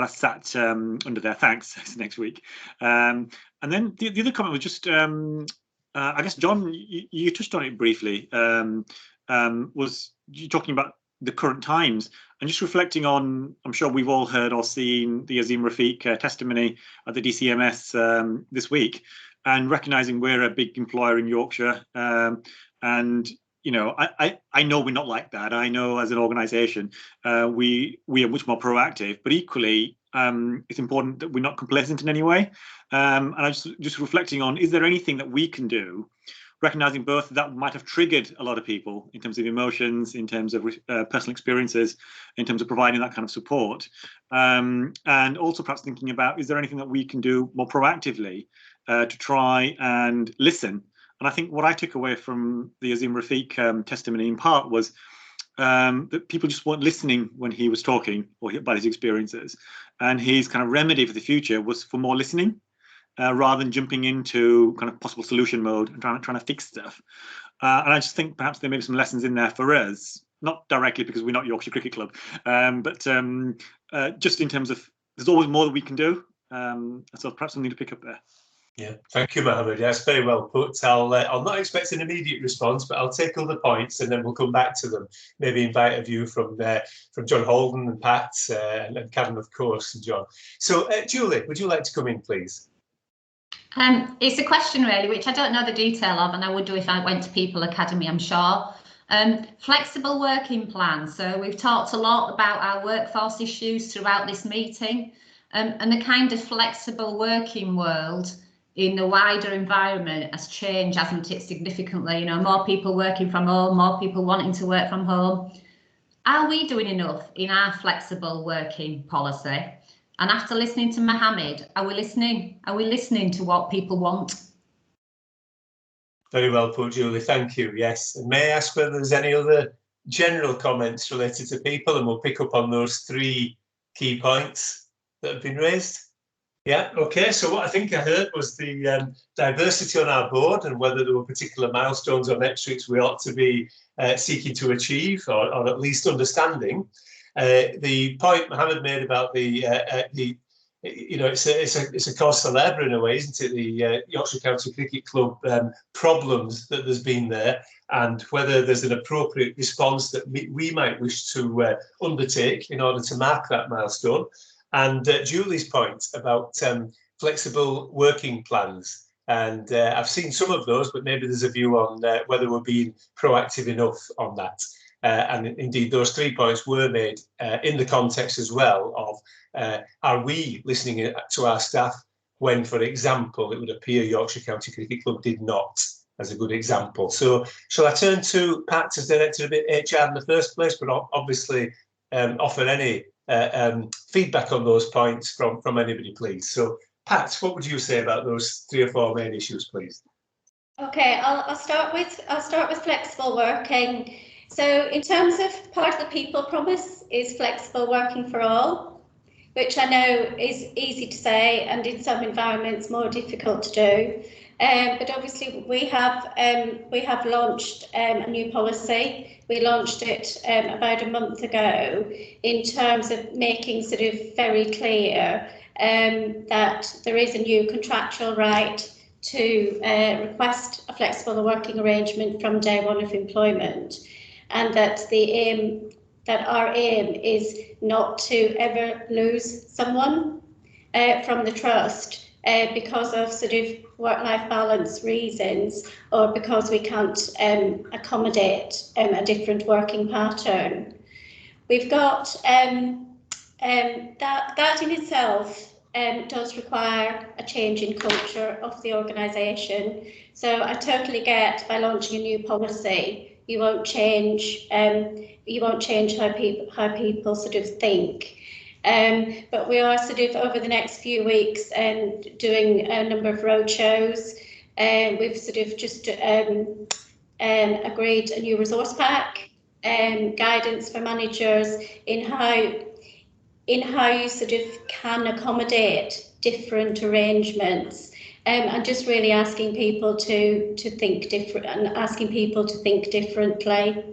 S7: sat under there. Thanks. Next week. And then the other comment was just, I guess, John, you touched on it briefly, was you talking about the current times and just reflecting on, I'm sure we've all heard or seen the Azim Rafiq testimony at the DCMS this week, and recognizing we're a big employer in Yorkshire. And, you know, I know we're not like that. I know as an organisation, we are much more proactive, but equally, it's important that we're not complacent in any way. And I just reflecting on, is there anything that we can do, recognizing both that might have triggered a lot of people in terms of emotions, in terms of personal experiences, in terms of providing that kind of support, and also perhaps thinking about, is there anything that we can do more proactively to try and listen? And I think what I took away from the Azim Rafiq testimony in part was that people just weren't listening when he was talking or about his experiences, and his kind of remedy for the future was for more listening. Rather than jumping into kind of possible solution mode and trying to fix stuff. And I just think perhaps there may be some lessons in there for us, not directly because we're not Yorkshire Cricket Club, but just in terms of there's always more that we can do. So perhaps something to pick up there.
S1: Yeah, thank you, Mohammed. Yes, very well put. I'll not expect an immediate response, but I'll take all the points and then we'll come back to them. Maybe invite a view from John Holden and Pat and Karen, of course, and John. So, Julie, would you like to come in, please?
S8: It's a question really, which I don't know the detail of, and I would do if I went to People Academy, I'm sure. Flexible working plans. So we've talked a lot about our workforce issues throughout this meeting, and the kind of flexible working world in the wider environment has changed, hasn't it, significantly? You know, more people working from home, more people wanting to work from home. Are we doing enough in our flexible working policy? And after listening to Mohammed, are we listening? Are we listening to what people want?
S1: Very well put, Julie. Thank you. Yes. And may I ask whether there's any other general comments related to people, and we'll pick up on those three key points that have been raised? Yeah. Okay. So what I think I heard was the diversity on our board and whether there were particular milestones or metrics we ought to be seeking to achieve, or at least understanding. The point Mohammed made about the you know, it's a cause célèbre in a way, isn't it? The Yorkshire County Cricket Club problems that there's been there, and whether there's an appropriate response that we might wish to undertake in order to mark that milestone. And Julie's point about flexible working plans. And I've seen some of those, but maybe there's a view on whether we're being proactive enough on that. and indeed those 3 points were made in the context as well of are we listening to our staff when, for example, it would appear Yorkshire County Cricket Club did not, as a good example. So shall I turn to Pat as Director of HR in the first place, but obviously offer any feedback on those points from anybody, please. So Pat, what would you say about those 3 or 4 main issues, please?
S5: Okay, I'll start with flexible working. So in terms of part of the people promise is flexible working for all, which I know is easy to say and in some environments more difficult to do. But obviously we have launched a new policy. We launched it about a month ago in terms of making sort of very clear that there is a new contractual right to request a flexible working arrangement from day one of employment, and that our aim is not to ever lose someone from the trust because of sort of work-life balance reasons, or because we can't accommodate a different working pattern. We've got that in itself does require a change in culture of the organisation. So I totally get by launching a new policy, you won't change how people sort of think. But we are sort of over the next few weeks doing a number of roadshows. We've sort of just agreed a new resource pack, guidance for managers in how you sort of can accommodate different arrangements, and just really asking people to think different and asking people to think differently.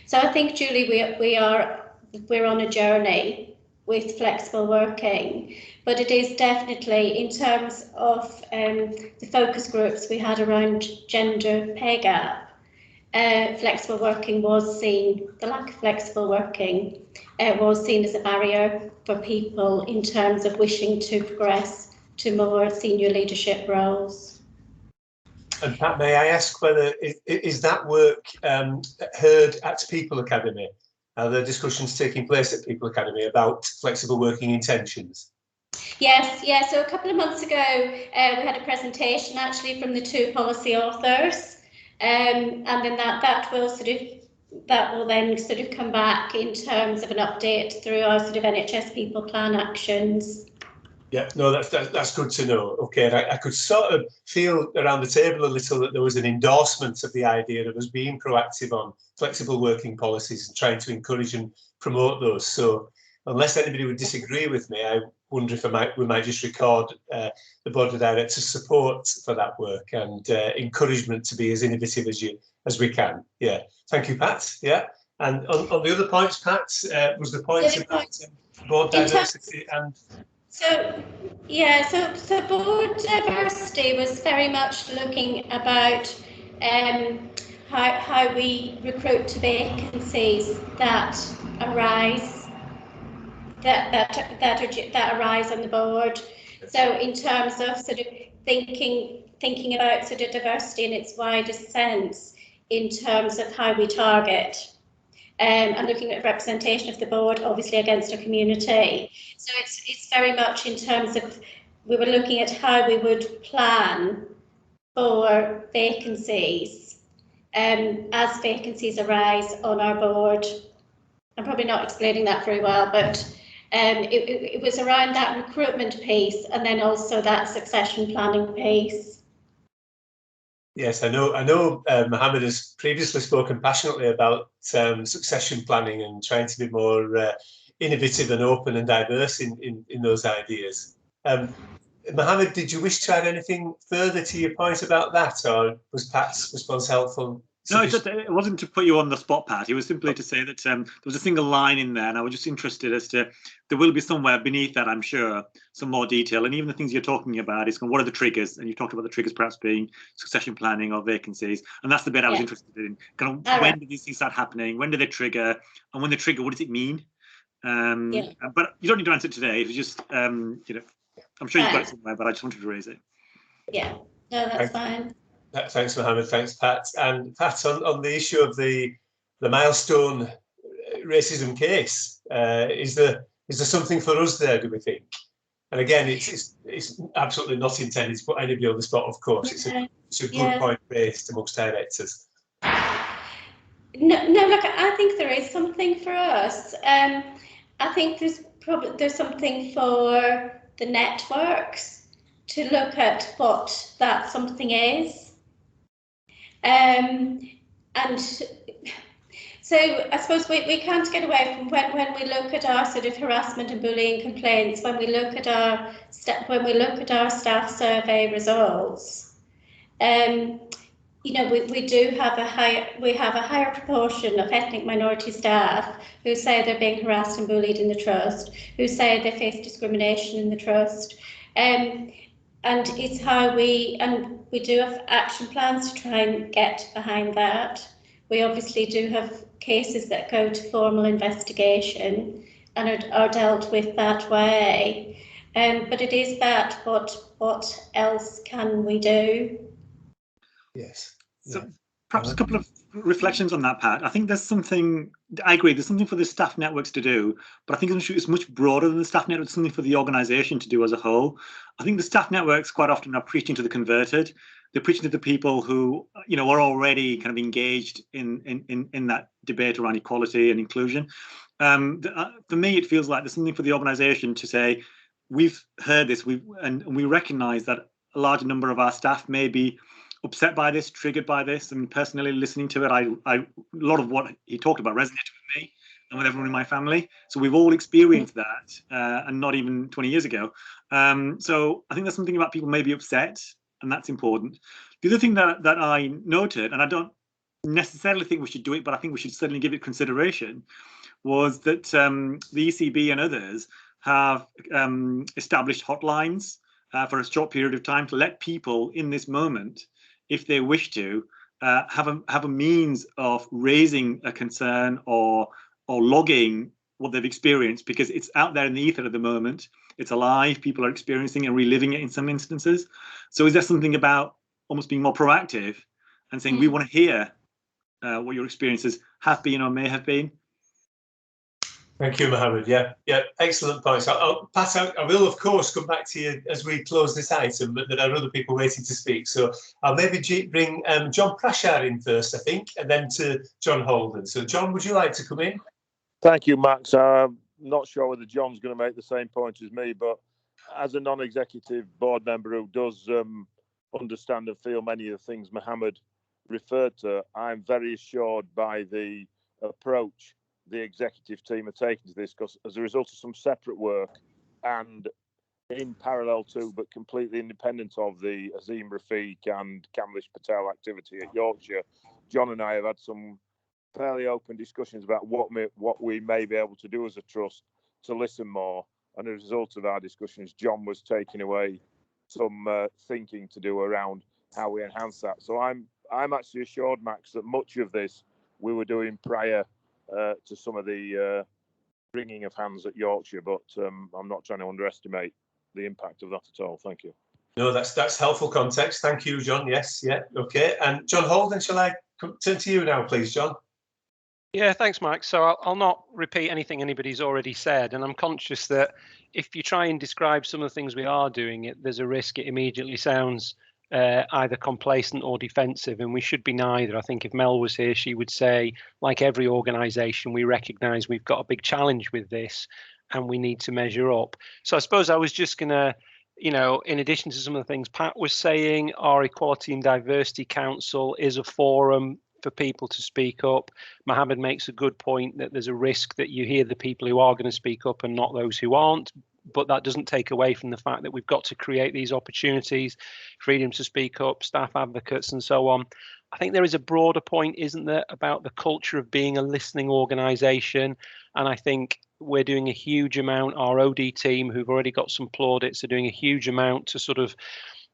S5: So I think, Julie, we're on a journey with flexible working, but it is definitely, in terms of the focus groups we had around gender pay gap, flexible working was seen, the lack of flexible working was seen as a barrier for people in terms of wishing to progress to more senior leadership roles.
S1: And Pat, may I ask whether is that work heard at People Academy? Are there discussions taking place at People Academy about flexible working intentions?
S5: Yes, yeah. So a couple of months ago, we had a presentation actually from the 2 policy authors, and then that will then sort of come back in terms of an update through our sort of NHS People Plan actions.
S1: Yeah, no, that's good to know. Okay, and I could sort of feel around the table a little that there was an endorsement of the idea of us being proactive on flexible working policies and trying to encourage and promote those. So unless anybody would disagree with me, I wonder if we might just record the board of directors' support for that work and encouragement to be as innovative as we can. Yeah, thank you, Pat. Yeah, and on the other points, Pat, was the point about board diversity and.
S5: So, yeah, so board diversity was very much looking about how we recruit to vacancies that arise on the board. So in terms of sort of thinking about sort of diversity in its widest sense, in terms of how we target. And looking at representation of the board, obviously against a community. So it's very much in terms of, we were looking at how we would plan for vacancies as vacancies arise on our board. I'm probably not explaining that very well, but it was around that recruitment piece and then also that succession planning piece.
S1: Yes, I know. Mohammed has previously spoken passionately about succession planning and trying to be more innovative and open and diverse in those ideas. Mohammed, did you wish to add anything further to your point about that, or was Pat's response helpful?
S7: No, it wasn't to put you on the spot, Pat. It was simply to say that there was a single line in there, and I was just interested as to, there will be somewhere beneath that, I'm sure, some more detail. And even the things you're talking about is what are the triggers? And you talked about the triggers perhaps being succession planning or vacancies. And that's the bit I was interested in. When do these things start happening? When do they trigger? And when they trigger, what does it mean? But you don't need to answer it today. It was just, I'm sure you've got it somewhere, but I just wanted to raise it.
S5: Yeah, no, that's fine.
S1: Thanks, Mohammed. Thanks, Pat. And Pat, on the issue of the the milestone racism case. Is there something for us there, do we think? And again, it's absolutely not intended to put anybody on the spot, of course. It's a good point raised amongst directors.
S5: No, look, I think there is something for us. I think there's something for the networks to look at what that something is. And so I suppose we can't get away from when we look at our sort of harassment and bullying complaints, when we look at our staff survey results. You know, we have a higher proportion of ethnic minority staff who say they're being harassed and bullied in the trust, who say they face discrimination in the trust, and it's how we do have action plans to try and get behind that. We obviously do have cases that go to formal investigation and are dealt with that way. But it is that what else can we do?
S1: Yes.
S7: So perhaps a couple of reflections on that, Pat. I think there's something, I agree, there's something for the staff networks to do, but I think it's much broader than the staff networks, something for the organisation to do as a whole. I think the staff networks quite often are preaching to the converted. They're preaching to the people who, you know, are already kind of engaged in that debate around equality and inclusion. For me, it feels like there's something for the organisation to say, we've heard this, and we recognise that a large number of our staff may be upset by this, triggered by this, and personally listening to it, a lot of what he talked about resonated with me and with everyone in my family. So we've all experienced that, and not even 20 years ago. So I think there's something about people maybe upset, and that's important. The other thing that I noted, and I don't necessarily think we should do it, but I think we should certainly give it consideration, was that the ECB and others have established hotlines for a short period of time to let people in this moment, if they wish to, have a means of raising a concern or logging what they've experienced, because it's out there in the ether at the moment. It's alive. People are experiencing and reliving it in some instances. So is there something about almost being more proactive and saying, we want to hear what your experiences have been or may have been?
S1: Thank you, Mohammed. Yeah, excellent points. I'll pass out. I will, of course, come back to you as we close this item, but there are other people waiting to speak. So I'll maybe bring John Prashar in first, I think, and then to John Holden. So, John, would you like to come in?
S10: Thank you, Max. I'm not sure whether John's going to make the same point as me, but as a non-executive board member who does understand and feel many of the things Mohammed referred to, I'm very assured by the approach the executive team are taking to this, because as a result of some separate work and in parallel to but completely independent of the Azim Rafiq and Kamlesh Patel activity at Yorkshire, John and I have had some fairly open discussions about what we may be able to do as a trust to listen more. And as a result of our discussions, John was taking away some thinking to do around how we enhance that. So I'm actually assured, Max, that much of this we were doing prior to some of the wringing of hands at Yorkshire, but I'm not trying to underestimate the impact of that at all. Thank you.
S1: No, that's helpful context. Thank you, John. Yes, yeah, okay. And John Holden, shall I turn to you now, please, John?
S11: Yeah, thanks, Max. So I'll not repeat anything anybody's already said, and I'm conscious that if you try and describe some of the things we are doing, there's a risk it immediately sounds either complacent or defensive, and we should be neither. I think if Mel was here, she would say, like every organisation, we recognise we've got a big challenge with this and we need to measure up. So I suppose I was just going to, you know, in addition to some of the things Pat was saying, our Equality and Diversity Council is a forum for people to speak up. Mohammed makes a good point that there's a risk that you hear the people who are going to speak up and not those who aren't. But that doesn't take away from the fact that we've got to create these opportunities, freedom to speak up, staff advocates and so on. I think there is a broader point, isn't there, about the culture of being a listening organisation. And I think we're doing a huge amount, our OD team, who've already got some plaudits, are doing a huge amount to sort of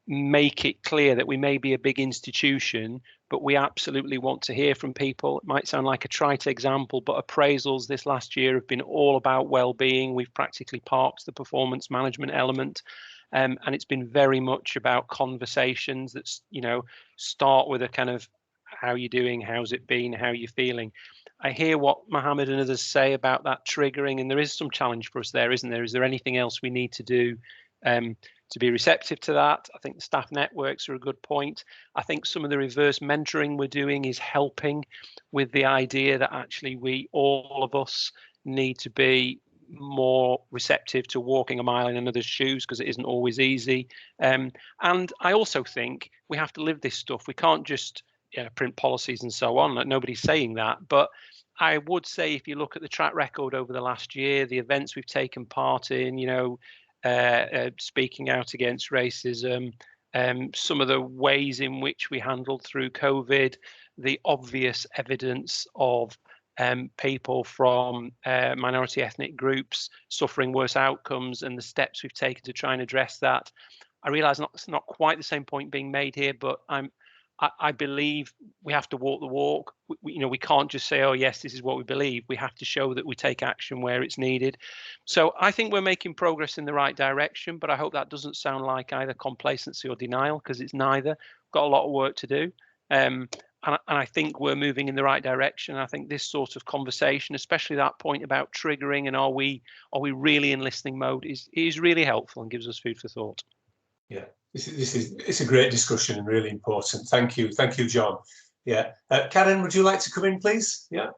S11: make it clear that we may be a big institution, but we absolutely want to hear from people. It might sound like a trite example, but appraisals this last year have been all about well-being. We've practically parked the performance management element, and it's been very much about conversations that, you know, start with a kind of how you're doing, how's it been, how you're feeling. I hear what Mohammed and others say about that triggering, and there is some challenge for us there, isn't there? Is there anything else we need to do to be receptive to that? I think the staff networks are a good point. I think some of the reverse mentoring we're doing is helping with the idea that actually all of us need to be more receptive to walking a mile in another's shoes, because it isn't always easy. And I also think we have to live this stuff. We can't just print policies and so on. Like, nobody's saying that, but I would say if you look at the track record over the last year, the events we've taken part in, speaking out against racism, some of the ways in which we handled through COVID, the obvious evidence of people from minority ethnic groups suffering worse outcomes, and the steps we've taken to try and address that. I realise it's not quite the same point being made here, but I believe we have to walk the walk. We can't just say, oh yes, this is what we believe. We have to show that we take action where it's needed. So I think we're making progress in the right direction, but I hope that doesn't sound like either complacency or denial, because it's neither. We've got a lot of work to do. And I think we're moving in the right direction. I think this sort of conversation, especially that point about triggering and are we really in listening mode, is really helpful and gives us food for thought.
S1: Yeah, it's a great discussion and really important. Thank you, John. Yeah, Karen, would you like to come in, please? Yeah.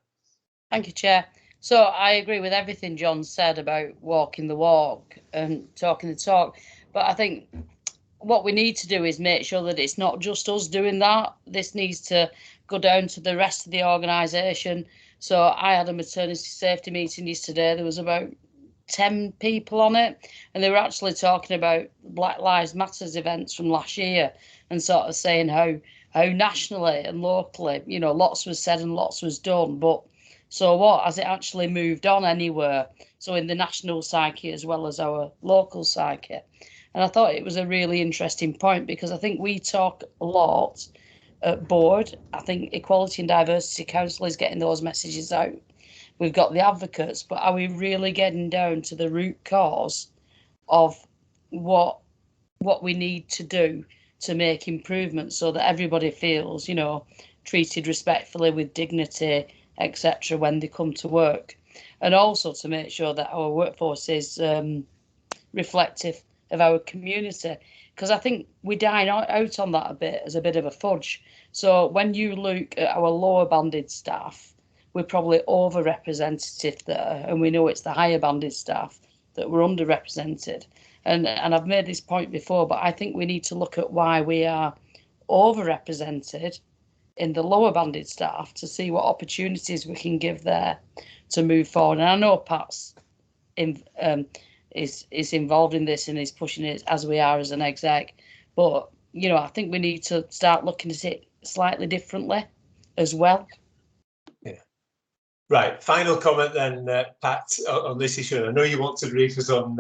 S2: Thank you, Chair. So I agree with everything John said about walking the walk and talking the talk, but I think what we need to do is make sure that it's not just us doing that. This needs to go down to the rest of the organisation. So I had a maternity safety meeting yesterday. There was about 10 people on it, and they were actually talking about Black Lives Matters events from last year and sort of saying how nationally and locally, lots was said and lots was done, but so what? Has it actually moved on anywhere? So in the national psyche as well as our local psyche. And I thought it was a really interesting point, because I think we talk a lot at board. I think Equality and Diversity Council is getting those messages out. We've got the advocates, but are we really getting down to the root cause of what we need to do to make improvements so that everybody feels, treated respectfully with dignity, etc. when they come to work, and also to make sure that our workforce is reflective of our community, because I think we dine out on that a bit as a bit of a fudge. So when you look at our lower banded staff, we're probably overrepresented there, and we know it's the higher banded staff that we're underrepresented. And I've made this point before, but I think we need to look at why we are overrepresented in the lower banded staff to see what opportunities we can give there to move forward. And I know Pat's is involved in this and is pushing it as we are as an exec, but I think we need to start looking at it slightly differently as well.
S1: Yeah. Right. Final comment then, Pat, on this issue. I know you want to brief us on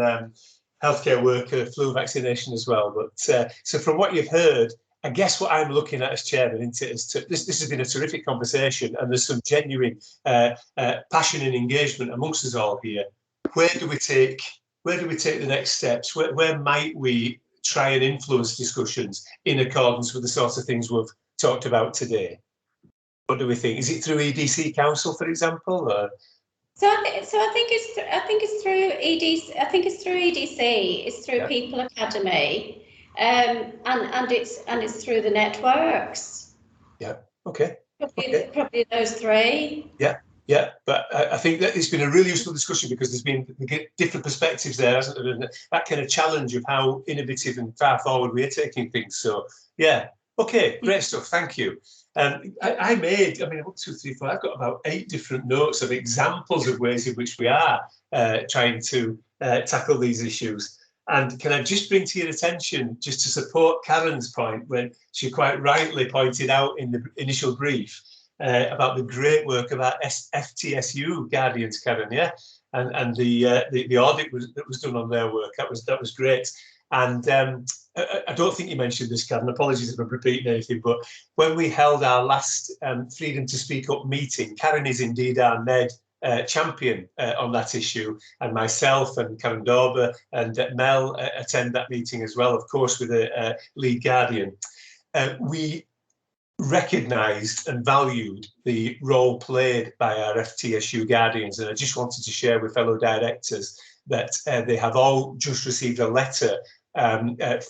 S1: healthcare worker flu vaccination as well, but so from what you've heard, I guess what I'm looking at as chairman, isn't it, this has been a terrific conversation, and there's some genuine passion and engagement amongst us all here. Where do we take the next steps? Where might we try and influence discussions in accordance with the sorts of things we've talked about today? What do we think? Is it through EDC Council, for example? Or?
S5: So I think it's through EDC. I think it's through EDC. It's through People Academy, and it's through the networks. Yeah. Okay. Probably those three. Yeah. Yeah, but I think that it's been a really useful discussion, because there's been different perspectives there, hasn't there? And that kind of challenge of how innovative and far forward we're taking things. So yeah, okay, great stuff. Thank you. I made, 1, 2, 3, 4. I've got about 8 different notes of examples of ways in which we are trying to tackle these issues. And can I just bring to your attention, just to support Karen's point, when she quite rightly pointed out in the initial brief, about the great work of our FTSU guardians, Karen, yeah, and the audit that was done on their work. That was great. And I don't think you mentioned this, Karen. Apologies if I'm repeating anything, but when we held our last Freedom to Speak Up meeting, Karen is indeed our NED champion on that issue, and myself and Karen Dorber and Mel attend that meeting as well, of course, with a lead guardian. We
S1: recognised and valued the role played by our FTSU guardians, and I just wanted to share with fellow directors that they have all just received a letter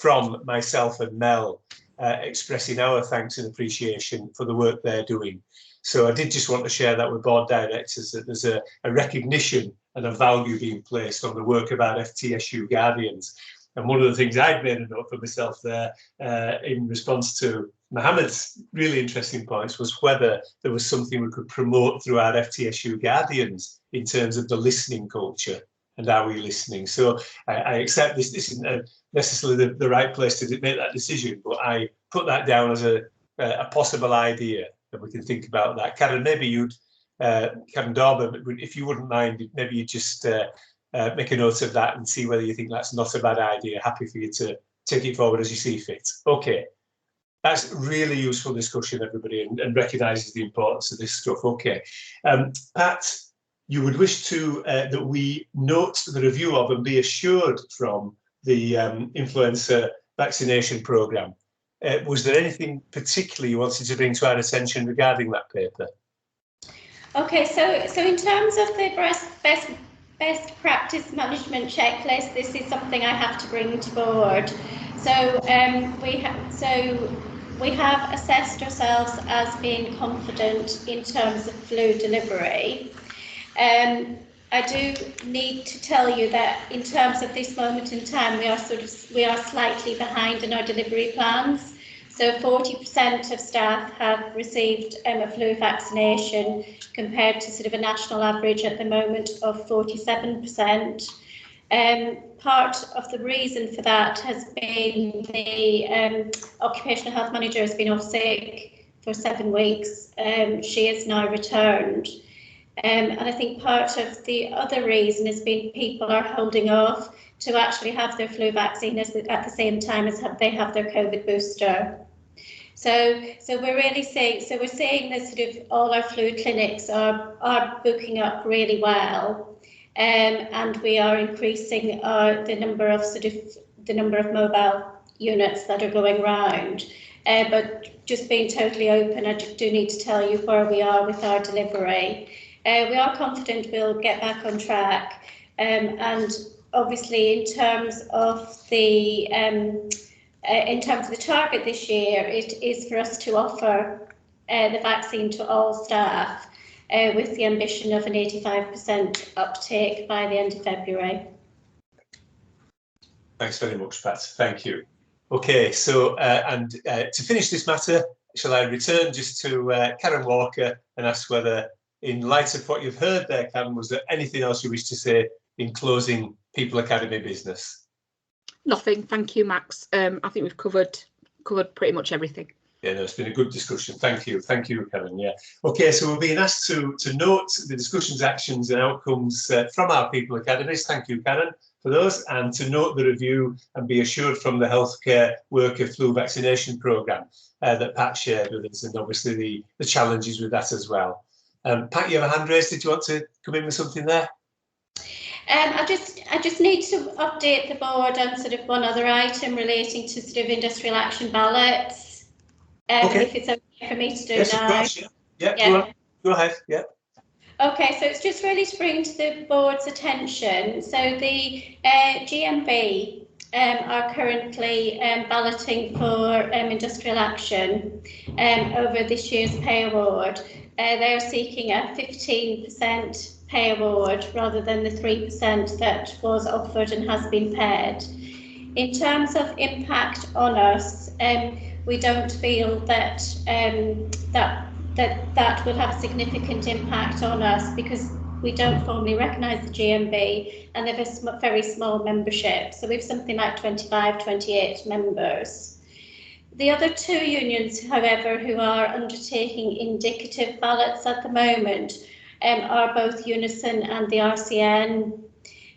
S1: from myself and Mel expressing our thanks and appreciation for the work they're doing. So I did just want to share that with board directors, that there's a recognition and a value being placed on the work of our FTSU guardians. And one of the things I'd made a note for myself there in response to Mohammed's really interesting points was whether there was something we could promote through our FTSU guardians in terms of the listening culture and are we listening. So I accept this isn't necessarily the right place to make that decision, but I put that down as a possible idea that we can think about that. Karen, maybe you'd, Karen Darber, if you wouldn't mind, maybe you just make a note of that and see whether you think that's not a bad idea. Happy for you to take it forward as you see fit. Okay, that's really useful discussion, everybody, and recognises the importance of this stuff. Okay, Pat, you would wish to that we note the review of and be assured from the influenza vaccination programme. Was there anything particularly you wanted to bring to our attention regarding that paper? Okay, so in terms of the best practice management checklist, this is something I have to bring to board. So we have assessed ourselves as being confident in terms of flu delivery. I do need to tell you that in terms of this moment in time, we are slightly behind in our delivery plans. So 40% of staff have received a flu vaccination compared to sort of a national average at the moment of 47%. Part of the reason for that has been the occupational health manager has been off sick for 7 weeks. She has now returned. And I think part of the other reason has been people are holding off to actually have their flu vaccine at the same time as they have their COVID booster. So we're really seeing, we're seeing that sort of all our flu clinics are booking up really well, and we are increasing the number of mobile units that are going round. But just being totally open, I do need to tell you where we are with our delivery. We are confident we'll get back on track, and obviously in terms of the target this year, it is for us to offer the vaccine to all staff with the ambition of an 85% uptake by the end of February. Thanks very much, Pat. Thank you. Okay, so to finish this matter, shall I return just to Karen Walker and ask whether, in light of what you've heard there, Karen, was there anything else you wish to say in closing People Academy business?
S4: Nothing, thank you, Max. I think we've covered pretty much everything.
S1: Yeah, no, it's been a good discussion. Thank you, Karen. Yeah. Okay, so we're being asked to note the discussions, actions, and outcomes from our People Academies. Thank you, Karen, for those, and to note the review and be assured from the healthcare worker flu vaccination programme that Pat shared with us, and obviously the challenges with that as well. Pat, you have a hand raised. Did you want to come in with something there? I just need to update the board on sort of one other item relating to sort of industrial action ballots. Okay. If it's okay for me to do now. Of course, yeah. Go ahead. Yeah. Okay, so it's just really to bring to the board's attention. So the GMB are currently balloting for industrial action over this year's pay award. They're seeking a 15% pay award rather than the 3% that was offered and has been paid. In terms of impact on us, we don't feel that that will have a significant impact on us because we don't formally recognise the GMB and they have a very small membership. So we have something like 25, 28 members. The other two unions, however, who are undertaking indicative ballots at the moment are both Unison and the RCN,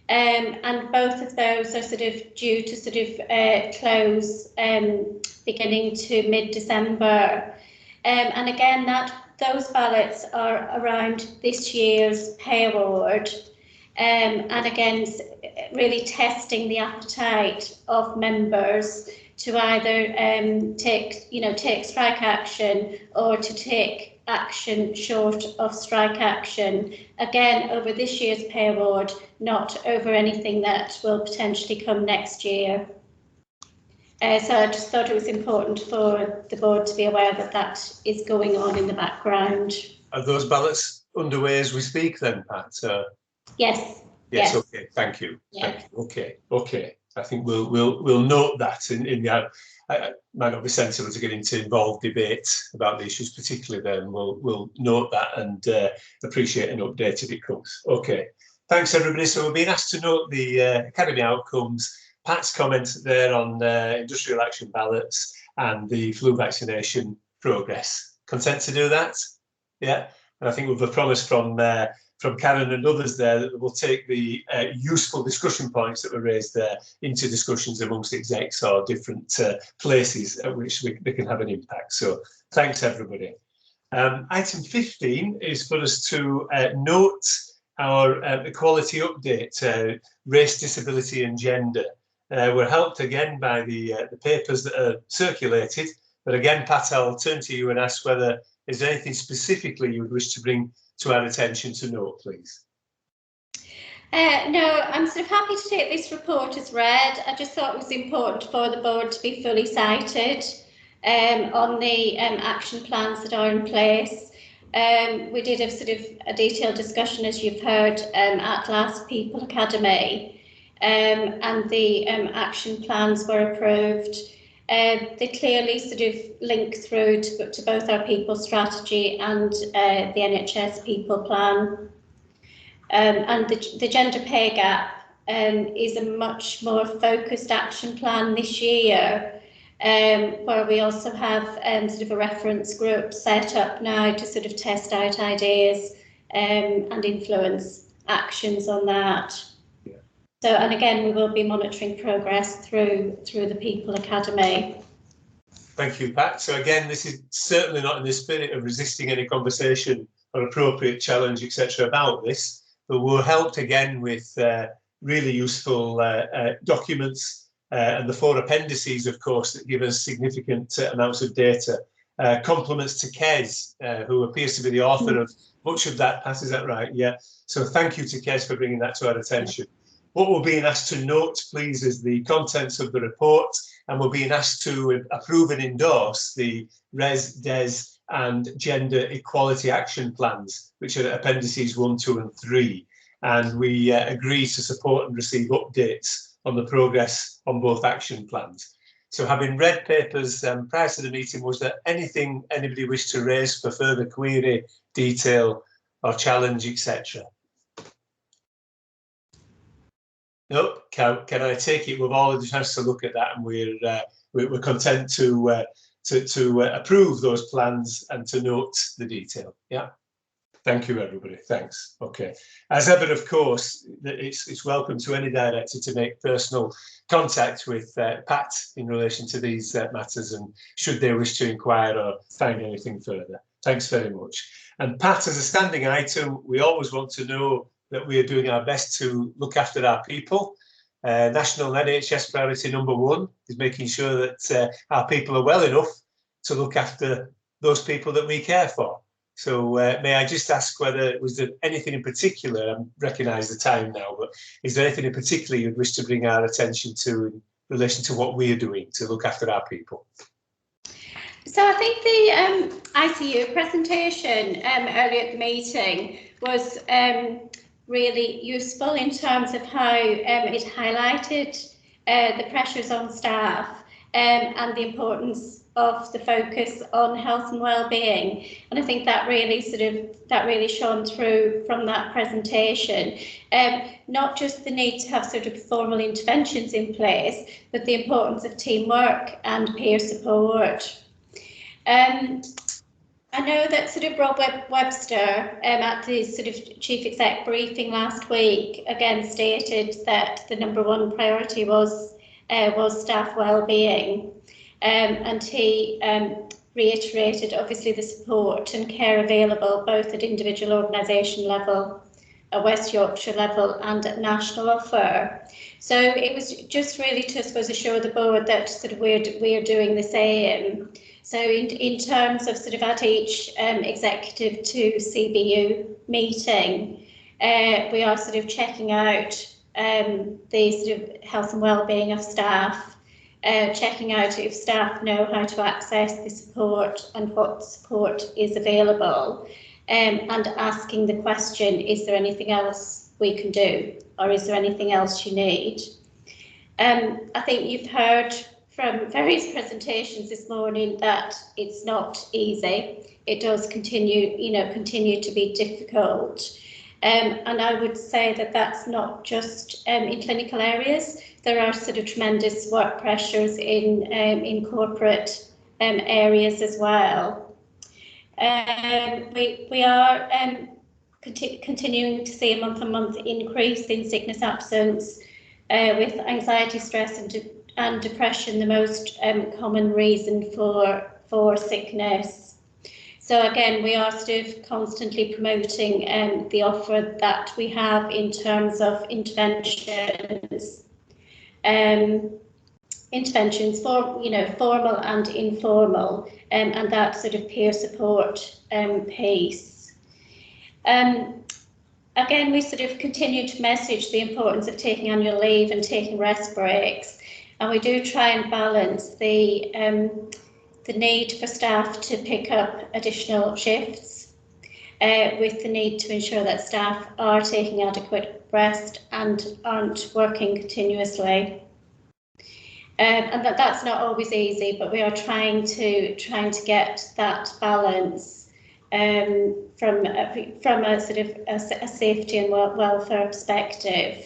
S1: and both of those are sort of due to sort of close beginning to mid-December. And again, those ballots are around this year's pay award, and again, really testing the appetite of members
S5: to either take strike action or to take action short of strike action, again over this year's pay award, not over anything that will potentially come next year. So I just thought it was important for the board to be aware that that is going on in the background.
S1: Are those ballots underway as we speak then, Pat?
S5: Yes.
S1: Yes. Okay. Thank you.
S5: Yeah.
S1: Thank you. Okay. I think we'll note that in the. It might not be sensible to get into involved debate about the issues, particularly then. We'll note that and appreciate an update if it comes. Okay. Thanks everybody. So we're being asked to note the academy outcomes. Pat's comments there on industrial action ballots and the flu vaccination progress. Consent to do that? Yeah. And I think we've a promise from Karen and others there that we'll take the useful discussion points that were raised there into discussions amongst execs or different places at which they can have an impact. So thanks everybody. Item 15 is for us to note our equality update, race, disability and gender. We're helped again by the papers that are circulated, but again, Pat, I'll turn to you and ask whether is there anything specifically you would wish to bring to our attention to note, please?
S5: No, I'm sort of happy to take this report as read. I just thought it was important for the board to be fully cited on the action plans that are in place. We did have sort of a detailed discussion, as you've heard, at last People Academy. And the action plans were approved. They clearly sort of link through to both our people strategy and the NHS people plan. And the gender pay gap is a much more focused action plan this year, where we also have sort of a reference group set up now to sort of test out ideas and influence actions on that. So, and again, we will be monitoring progress through the People Academy.
S1: Thank you, Pat. So again, this is certainly not in the spirit of resisting any conversation or appropriate challenge, etc. about this, but we're helped again with really useful documents and the 4 appendices, of course, that give us significant amounts of data. Compliments to Kez, who appears to be the author of much of that. Pat, is that right? Yeah. So thank you to Kez for bringing that to our attention. What we're being asked to note, please, is the contents of the report, and we're being asked to approve and endorse the Res, Des and Gender Equality Action Plans, which are appendices 1, 2 and 3. And we agree to support and receive updates on the progress on both action plans. So having read papers prior to the meeting, was there anything anybody wished to raise for further query, detail or challenge, etc.? No, can I take it? We've all had a chance to look at that, and we're content to approve those plans and to note the detail. Yeah. Thank you, everybody. Thanks. Okay. As ever, of course, it's welcome to any director to make personal contact with Pat in relation to these matters, and should they wish to inquire or find anything further. Thanks very much. And Pat, as a standing item, we always want to know that we are doing our best to look after our people. National NHS priority number 1 is making sure that our people are well enough to look after those people that we care for. So may I just ask whether was there anything in particular, I recognise the time now, but is there anything in particular you'd wish to bring our attention to in relation to what we are doing to look after our people?
S5: So I think the ICU presentation earlier at the meeting was really useful in terms of how it highlighted the pressures on staff and the importance of the focus on health and well-being, and I think that really shone through from that presentation. Not just the need to have sort of formal interventions in place, but the importance of teamwork and peer support. I know that sort of Rob Webster at the sort of chief exec briefing last week again stated that the number 1 priority was staff well-being, and he reiterated obviously the support and care available both at individual organisation level a West Yorkshire level and a national offer. So it was just really to, I suppose, assure the board that sort of we're doing the same. So in terms of sort of at each executive to CBU meeting, we are sort of checking out the sort of health and well-being of staff, checking out if staff know how to access the support and what support is available, and asking the question, is there anything else we can do, or is there anything else you need? I think you've heard from various presentations this morning that it's not easy. It does continue to be difficult. And I would say that that's not just in clinical areas. There are sort of tremendous work pressures in corporate areas as well. We are continuing to see a month-on-month increase in sickness absence, with anxiety, stress and depression the most common reason for sickness. So again, we are sort of constantly promoting the offer that we have in terms of interventions, for formal and informal, and that sort of peer support piece. Again, we sort of continue to message the importance of taking annual leave and taking rest breaks, and we do try and balance the need for staff to pick up additional shifts with the need to ensure that staff are taking adequate rest and aren't working continuously. And that's not always easy, but we are trying to get that balance from a sort of a safety and welfare perspective.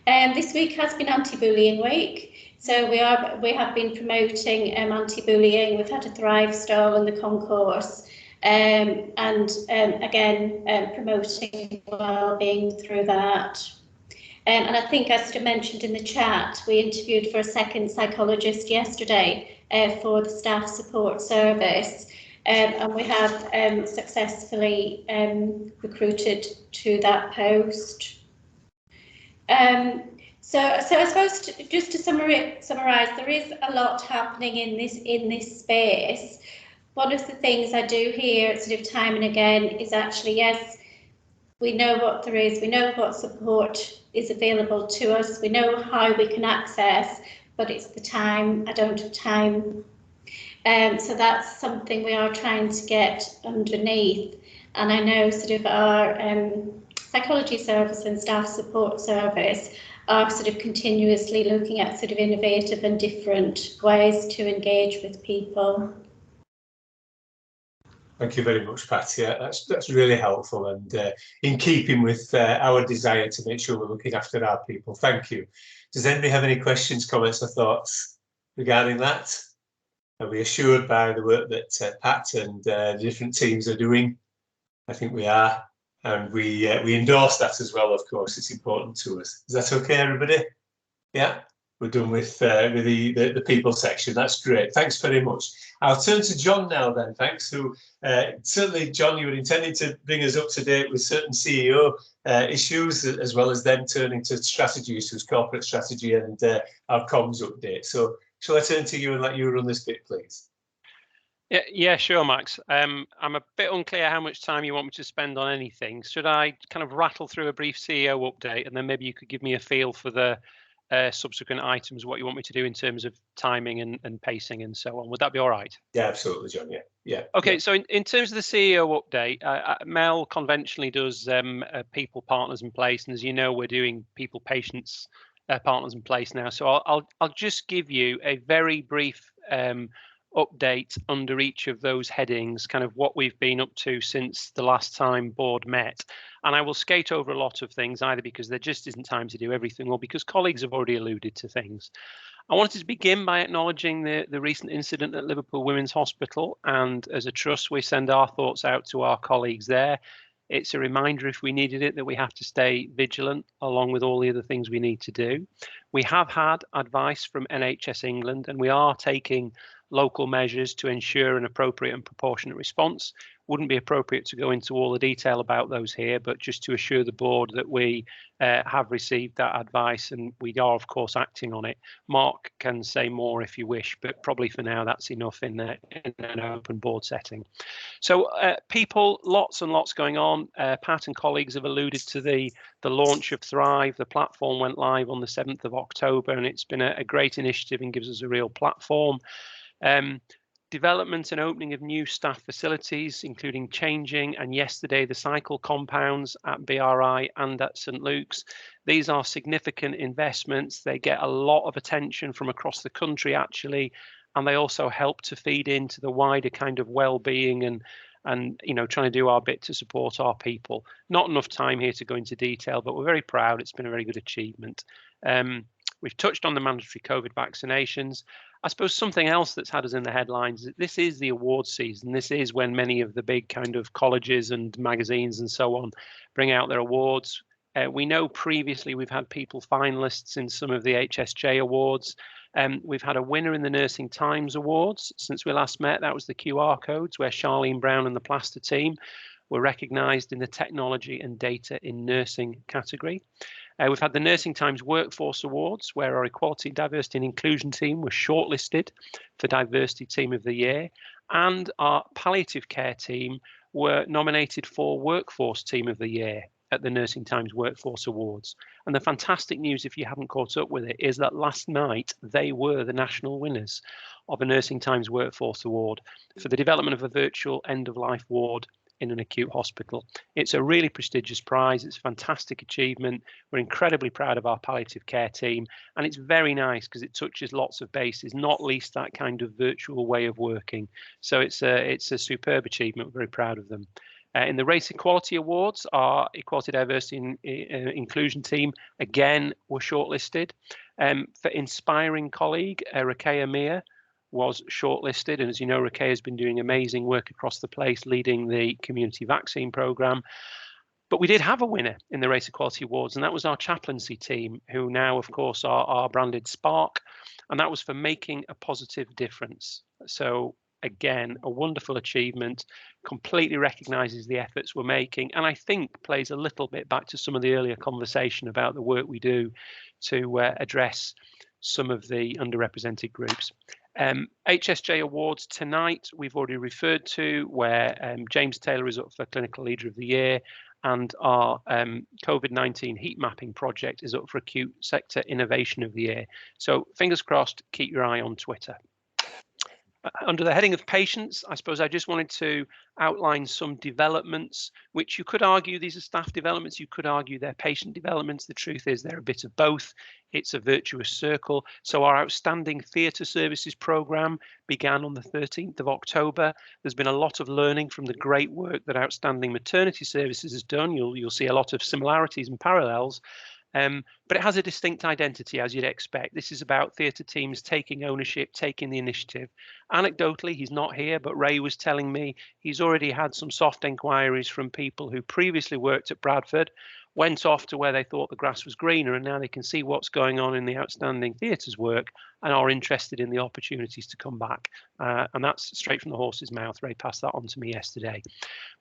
S5: This week has been Anti-Bullying Week. So we have been promoting anti-bullying. We've had a Thrive stall in the concourse, and again promoting well-being through that. And I think, as I mentioned in the chat, we interviewed for a second psychologist yesterday for the staff support service, and we have successfully recruited to that post. So I suppose just to summarise, there is a lot happening in this space. One of the things I do hear sort of time and again is actually, yes, we know what there is, we know what support is available to us, we know how we can access, but it's the time. I don't have time. So that's something we are trying to get underneath. And I know sort of our psychology service and staff support service are sort of continuously looking at sort of innovative and different ways to engage with people.
S1: Thank you very much, Pat. Yeah, that's really helpful and in keeping with our desire to make sure we're looking after our people. Thank you. Does anybody have any questions, comments or thoughts regarding that? Are we assured by the work that Pat and the different teams are doing? I think we are. And we endorse that as well, of course. It's important to us. Is that okay, everybody? Yeah, we're done with the people section. That's great. Thanks very much. I'll turn to John now then, thanks. Who certainly, John, you were intending to bring us up to date with certain CEO issues, as well as then turning to strategy issues, corporate strategy and our comms update. So shall I turn to you and let you run this bit, please?
S11: Yeah, sure, Max. I'm a bit unclear how much time you want me to spend on anything. Should I kind of rattle through a brief CEO update, and then maybe you could give me a feel for the subsequent items, what you want me to do in terms of timing and pacing and so on? Would that be all right?
S1: Yeah, absolutely, John. Yeah.
S11: Okay,
S1: yeah.
S11: so in terms of the CEO update, Mel conventionally does people, partners in place, and as you know, we're doing people, patients, partners in place now. So I'll just give you a very brief update under each of those headings, kind of what we've been up to since the last time board met. And I will skate over a lot of things, either because there just isn't time to do everything or because colleagues have already alluded to things. I wanted to begin by acknowledging the recent incident at Liverpool Women's Hospital, and as a trust we send our thoughts out to our colleagues there. It's a reminder, if we needed it, that we have to stay vigilant along with all the other things we need to do. We have had advice from NHS England, and we are taking local measures to ensure an appropriate and proportionate response. Wouldn't be appropriate to go into all the detail about those here, but just to assure the board that we have received that advice and we are, of course, acting on it. Mark can say more if you wish, but probably for now that's enough in an open board setting. So people, lots and lots going on. Pat and colleagues have alluded to the launch of Thrive. The platform went live on the 7th of October, and it's been a great initiative and gives us a real platform. Development and opening of new staff facilities, including changing and yesterday the cycle compounds at BRI and at St Luke's. These are significant investments. They get a lot of attention from across the country actually, and they also help to feed into the wider kind of well-being and you know, trying to do our bit to support our people. Not enough time here to go into detail, but we're very proud. It's been a very good achievement. We've touched on the mandatory COVID vaccinations. I suppose something else that's had us in the headlines, this is the awards season. This is when many of the big kind of colleges and magazines and so on bring out their awards. We know previously we've had people finalists in some of the HSJ awards. We've had a winner in the Nursing Times Awards since we last met. That was the QR codes where Charlene Brown and the Plaster team were recognised in the technology and data in nursing category. We've had the Nursing Times Workforce Awards, where our Equality, Diversity and Inclusion team was shortlisted for Diversity Team of the Year, and our Palliative Care team were nominated for Workforce Team of the Year at the Nursing Times Workforce Awards. And the fantastic news, if you haven't caught up with it, is that last night they were the national winners of a Nursing Times Workforce Award for the development of a virtual end-of-life ward in an acute hospital. It's a really prestigious prize. It's a fantastic achievement. We're incredibly proud of our palliative care team, and it's very nice because it touches lots of bases, not least that kind of virtual way of working. So it's a superb achievement. We're very proud of them. In the Race Equality Awards, our Equality, Diversity and Inclusion team again were shortlisted. For Inspiring Colleague, Rakaya Mia was shortlisted, and as you know, Rakaya has been doing amazing work across the place, leading the community vaccine programme. But we did have a winner in the Race Equality Awards, and that was our chaplaincy team, who now, of course, are branded Spark, and that was for making a positive difference. So again, a wonderful achievement, completely recognises the efforts we're making, and I think plays a little bit back to some of the earlier conversation about the work we do to address some of the underrepresented groups. HSJ Awards tonight, we've already referred to, where James Taylor is up for Clinical Leader of the Year, and our COVID-19 heat mapping project is up for Acute Sector Innovation of the Year. So fingers crossed, keep your eye on Twitter. Under the heading of patients, I suppose I just wanted to outline some developments, which you could argue these are staff developments, you could argue they're patient developments. The truth is they're a bit of both. It's a virtuous circle. So our Outstanding Theatre Services programme began on the 13th of October. There's been a lot of learning from the great work that Outstanding Maternity Services has done. You'll see a lot of similarities and parallels. But it has a distinct identity, as you'd expect. This is about theatre teams taking ownership, taking the initiative. Anecdotally, he's not here, but Ray was telling me he's already had some soft inquiries from people who previously worked at Bradford, went off to where they thought the grass was greener, and now they can see what's going on in the Outstanding Theatres work and are interested in the opportunities to come back. And that's straight from the horse's mouth. Ray passed that on to me yesterday.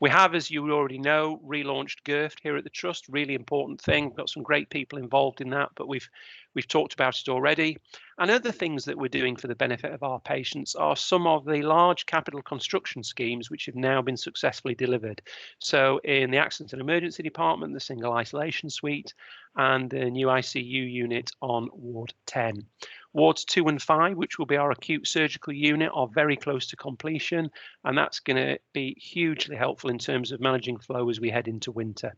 S11: We have, as you already know, relaunched GIRFT here at the Trust. Really important thing. We've got some great people involved in that, but we've talked about it already. And other things that we're doing for the benefit of our patients are some of the large capital construction schemes which have now been successfully delivered. So in the Accident and Emergency Department, the Single Isolation Suite, and the new ICU unit on Ward 10. Wards 2 and 5, which will be our acute surgical unit, are very close to completion, and that's going to be hugely helpful in terms of managing flow as we head into winter.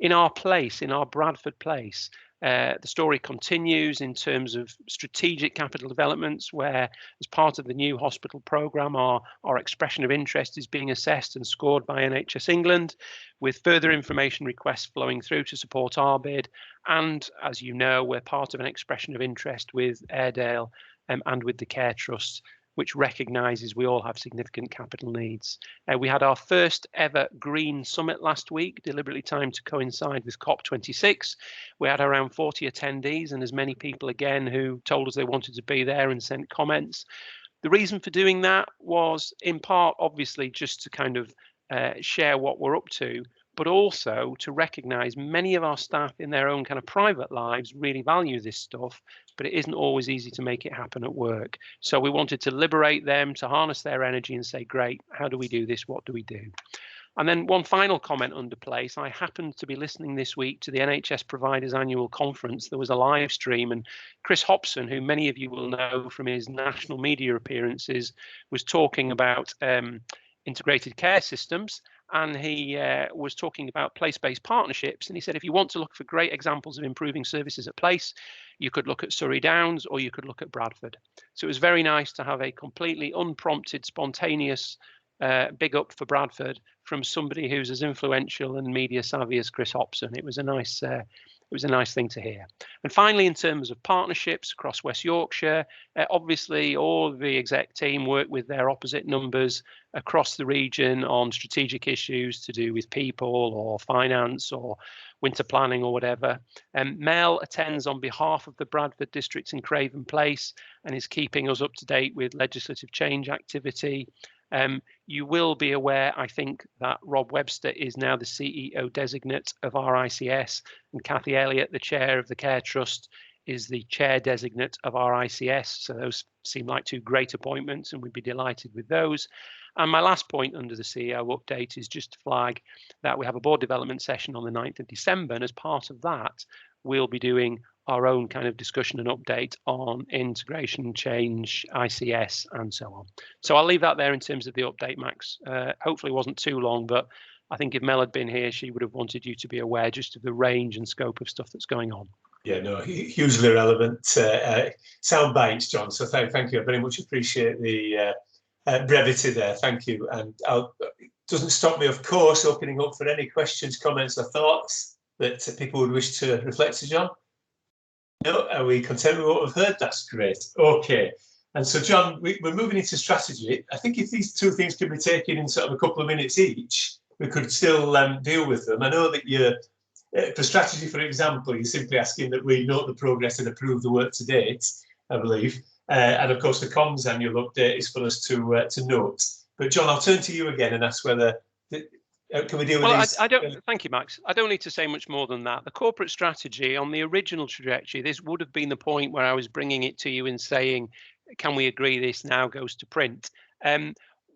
S11: In our place, in our Bradford place, the story continues in terms of strategic capital developments, where as part of the new hospital programme, our expression of interest is being assessed and scored by NHS England, with further information requests flowing through to support our bid. And as you know, we're part of an expression of interest with Airedale and with the Care Trust, which recognises we all have significant capital needs. We had our first ever Green Summit last week, deliberately timed to coincide with COP26. We had around 40 attendees and as many people again who told us they wanted to be there and sent comments. The reason for doing that was in part, obviously, just to kind of share what we're up to, but also to recognise many of our staff in their own kind of private lives really value this stuff, but it isn't always easy to make it happen at work. So we wanted to liberate them, to harness their energy and say, great, how do we do this? What do we do? And then one final comment under place. I happened to be listening this week to the NHS Providers Annual Conference. There was a live stream, and Chris Hobson, who many of you will know from his national media appearances, was talking about integrated care systems. And he was talking about place-based partnerships. And he said, if you want to look for great examples of improving services at place, you could look at Surrey Downs or you could look at Bradford. So it was very nice to have a completely unprompted, spontaneous big up for Bradford from somebody who's as influential and media savvy as Chris Hobson. It was a nice thing to hear. And finally, in terms of partnerships across West Yorkshire, obviously all the exec team work with their opposite numbers across the region on strategic issues to do with people or finance or winter planning or whatever. Mel attends on behalf of the Bradford district in Craven Place and is keeping us up to date with legislative change activity. You will be aware, I think, that Rob Webster is now the CEO designate of our ICS, and Cathy Elliott, the chair of the Care Trust, is the chair designate of our ICS. So those seem like two great appointments, and we'd be delighted with those. And my last point under the CEO update is just to flag that we have a board development session on the 9th of December, and as part of that, we'll be doing our own kind of discussion and update on integration, change, ICS, and so on. So I'll leave that there in terms of the update, Max. Hopefully it wasn't too long, but I think if Mel had been here, she would have wanted you to be aware just of the range and scope of stuff that's going on.
S1: Yeah, no, hugely relevant sound bites, John. So thank you. I very much appreciate the brevity there. Thank you. And it doesn't stop me, of course, opening up for any questions, comments, or thoughts that people would wish to reflect to John. No, are we content with what we've heard? That's great. Okay. And so, John, we're moving into strategy. I think if these two things can be taken in sort of a couple of minutes each, we could still deal with them. I know that you're, for strategy, for example, you're simply asking that we note the progress and approve the work to date, I believe. And of course, the comms annual update is for us to note. But John, I'll turn to you again and ask whether can we deal with these?
S11: I don't. Thank you, Max. I don't need to say much more than that. The corporate strategy on the original trajectory, this would have been the point where I was bringing it to you and saying, "Can we agree this now goes to print?"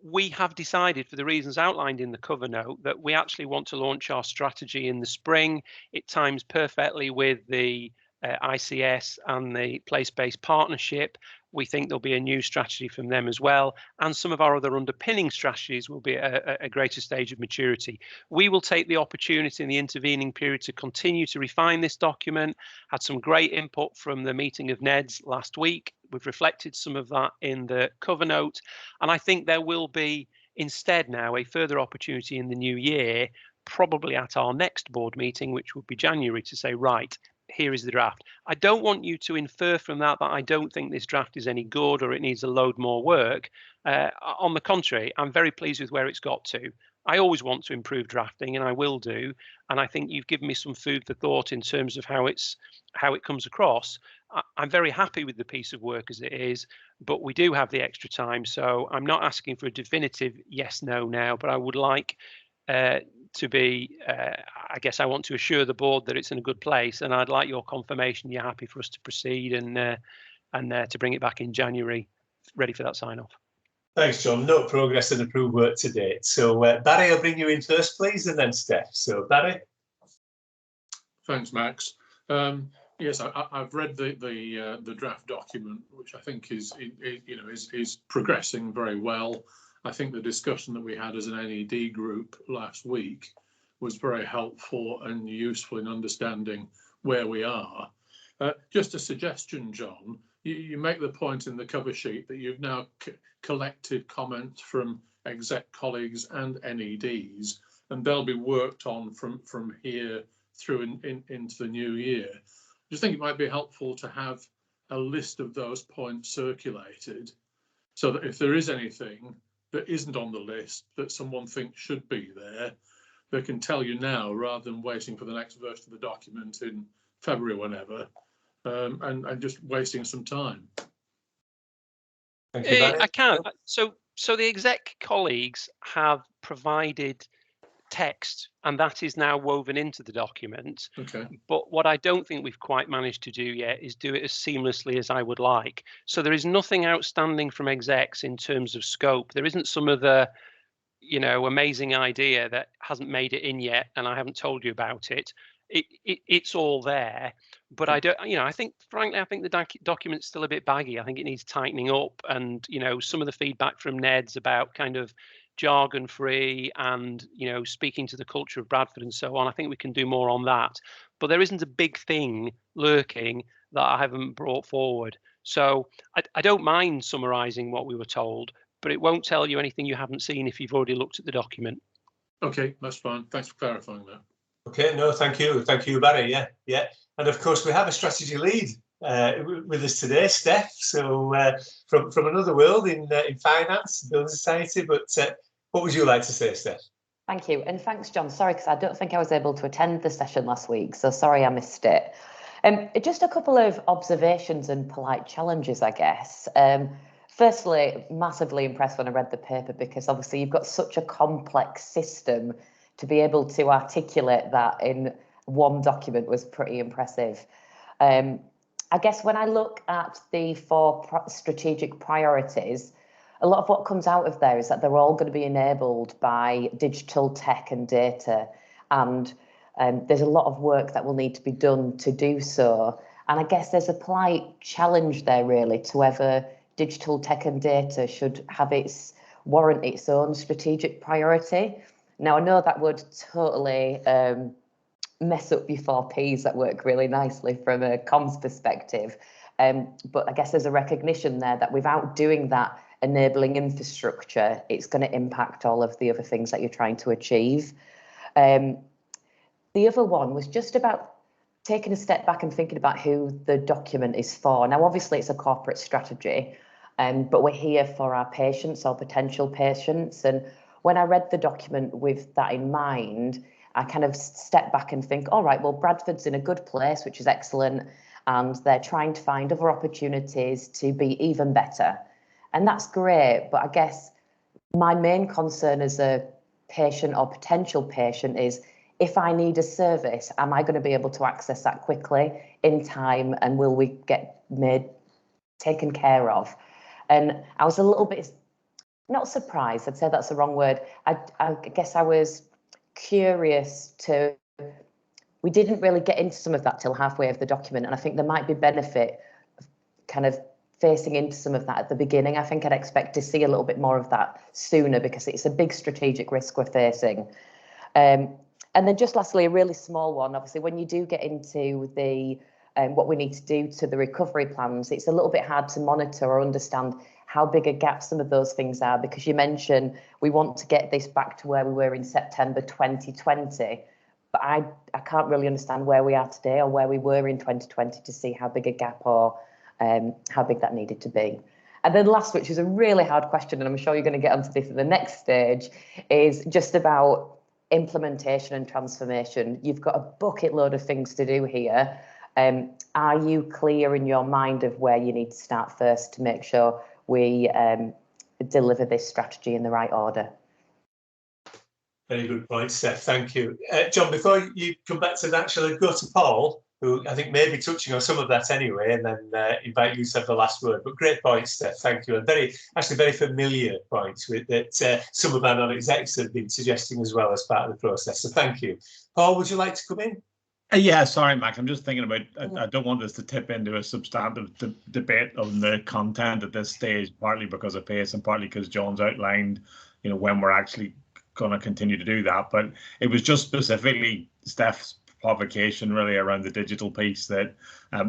S11: We have decided, for the reasons outlined in the cover note, that we actually want to launch our strategy in the spring. It times perfectly with the ICS and the place-based partnership. We think there'll be a new strategy from them as well, and some of our other underpinning strategies will be at a greater stage of maturity. We will take the opportunity in the intervening period to continue to refine this document. Had some great input from the meeting of NEDs last week. We've reflected some of that in the cover note, and I think there will be instead now a further opportunity in the new year, probably at our next board meeting, which will be January, to say, right, here is the draft. I don't want you to infer from that I don't think this draft is any good or it needs a load more work. On the contrary, I'm very pleased with where it's got to. I always want to improve drafting, and I will do. And I think you've given me some food for thought in terms of how it comes across. I'm very happy with the piece of work as it is, but we do have the extra time. So I'm not asking for a definitive yes, no now, but I would like to be, I guess I want to assure the board that it's in a good place, and I'd like your confirmation you're happy for us to proceed and to bring it back in January, ready for that sign off.
S1: Thanks, John. No progress and approved work to date. So Barry, I'll bring you in first, please, and then Steph. So Barry.
S12: Thanks, Max. Yes, I've read the draft document, which I think is progressing very well. I think the discussion that we had as an NED group last week was very helpful and useful in understanding where we are. Just a suggestion, John, you make the point in the cover sheet that you've now collected comments from exec colleagues and NEDs, and they'll be worked on from here through into the new year. I just think it might be helpful to have a list of those points circulated, so that if there is anything that isn't on the list that someone thinks should be there, they can tell you now rather than waiting for the next version of the document in February or whenever, and just wasting some time.
S1: Thank you, Barry.
S11: I can. So the exec colleagues have provided text, and that is now woven into the document.
S12: Okay.
S11: But what I don't think we've quite managed to do yet is do it as seamlessly as I would like. So there is nothing outstanding from execs in terms of scope. There isn't some other, amazing idea that hasn't made it in yet, and I haven't told you about it. It's all there, but I don't. I think, frankly, I think the document's still a bit baggy. I think it needs tightening up, and some of the feedback from Ned's about kind of jargon-free and speaking to the culture of Bradford and so on. I think we can do more on that, but there isn't a big thing lurking that I haven't brought forward. So I don't mind summarising what we were told, but it won't tell you anything you haven't seen if you've already looked at the document.
S12: Okay, that's fine. Thanks for clarifying that.
S1: Okay, no, thank you, Barry. Yeah, and of course we have a strategy lead with us today, Steph. So from another world in finance, building society. But what would you like to say, Steph?
S13: Thank you, and thanks, John. Sorry, because I don't think I was able to attend the session last week, so sorry I missed it. Just a couple of observations and polite challenges, I guess. Firstly, massively impressed when I read the paper, because obviously you've got such a complex system. To be able to articulate that in one document was pretty impressive. I guess when I look at the 4 strategic priorities, a lot of what comes out of there is that they're all going to be enabled by digital tech and data. And there's a lot of work that will need to be done to do so. And I guess there's a polite challenge there, really, to whether digital tech and data should have warrant its own strategic priority. Now, I know that would totally mess up your 4 Ps that work really nicely from a comms perspective. But I guess there's a recognition there that without doing that enabling infrastructure, it's going to impact all of the other things that you're trying to achieve. The other one was just about taking a step back and thinking about who the document is for. Now, obviously, it's a corporate strategy, but we're here for our patients or potential patients. And when I read the document with that in mind, I kind of step back and think, all right, well, Bradford's in a good place, which is excellent, and they're trying to find other opportunities to be even better. And that's great, but I guess my main concern as a patient or potential patient is, if I need a service, am I going to be able to access that quickly, in time, and will we get taken care of? And I was a little bit, not surprised, I'd say that's the wrong word. I guess I was curious we didn't really get into some of that till halfway of the document, and I think there might be benefit of kind of facing into some of that at the beginning. I think I'd expect to see a little bit more of that sooner, because it's a big strategic risk we're facing. And then just lastly, a really small one, obviously, when you do get into the what we need to do to the recovery plans, it's a little bit hard to monitor or understand how big a gap some of those things are, because you mentioned we want to get this back to where we were in September 2020, but I can't really understand where we are today or where we were in 2020 to see how big a gap or how big that needed to be. And then last, which is a really hard question, and I'm sure you're going to get onto this in the next stage, is just about implementation and transformation. You've got a bucket load of things to do here. Are you clear in your mind of where you need to start first to make sure we deliver this strategy in the right order?
S1: Very good point, Steph. Thank you. John, before you come back to that, shall I go to Paul, who I think may be touching on some of that anyway, and then invite you to have the last word. But great point, Steph. Thank you. And very familiar points with that some of our non-execs have been suggesting as well as part of the process. So thank you. Paul, would you like to come in?
S6: Yeah, sorry, Max. I'm just thinking about, I don't want us to tip into a substantive debate on the content at this stage, partly because of pace and partly because John's outlined, when we're actually going to continue to do that. But it was just specifically Steph's provocation really around the digital piece that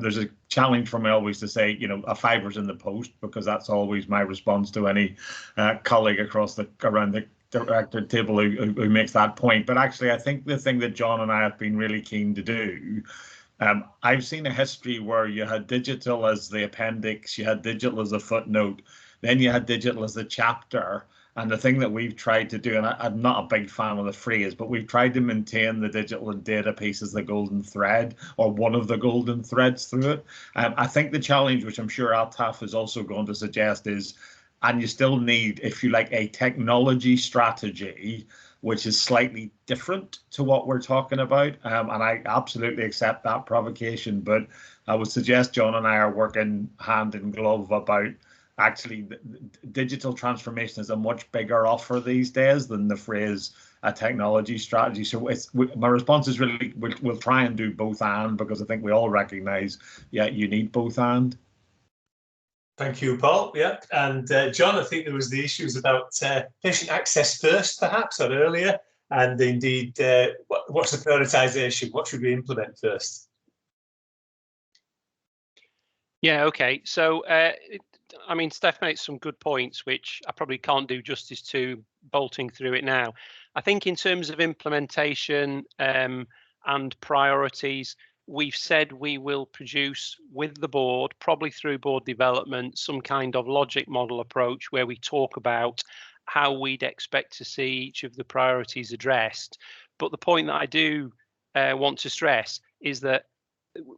S6: there's a challenge for me always to say, a fiver's in the post, because that's always my response to any colleague around the director table who makes that point. But actually, I think the thing that John and I have been really keen to do, I've seen a history where you had digital as the appendix, you had digital as a footnote, then you had digital as the chapter, And the thing that we've tried to do, and I'm not a big fan of the phrase, but we've tried to maintain the digital and data piece as the golden thread, or one of the golden threads through it. I think the challenge, which I'm sure Altaf is also going to suggest, is, and you still need, if you like, a technology strategy which is slightly different to what we're talking about. And I absolutely accept that provocation, but I would suggest John and I are working hand in glove about actually digital transformation is a much bigger offer these days than the phrase a technology strategy. So my response is really we'll try and do both and, because I think we all recognize, yeah, you need both and.
S1: Thank you, Paul. Yeah, and John, I think there was the issues about patient access first, perhaps, or earlier, and indeed, what's the prioritisation? What should we implement first?
S11: Yeah, okay. So, I mean, Steph made some good points, which I probably can't do justice to bolting through it now. I think in terms of implementation and priorities, we've said we will produce with the board, probably through board development, some kind of logic model approach where we talk about how we'd expect to see each of the priorities addressed. But the point that I do want to stress is that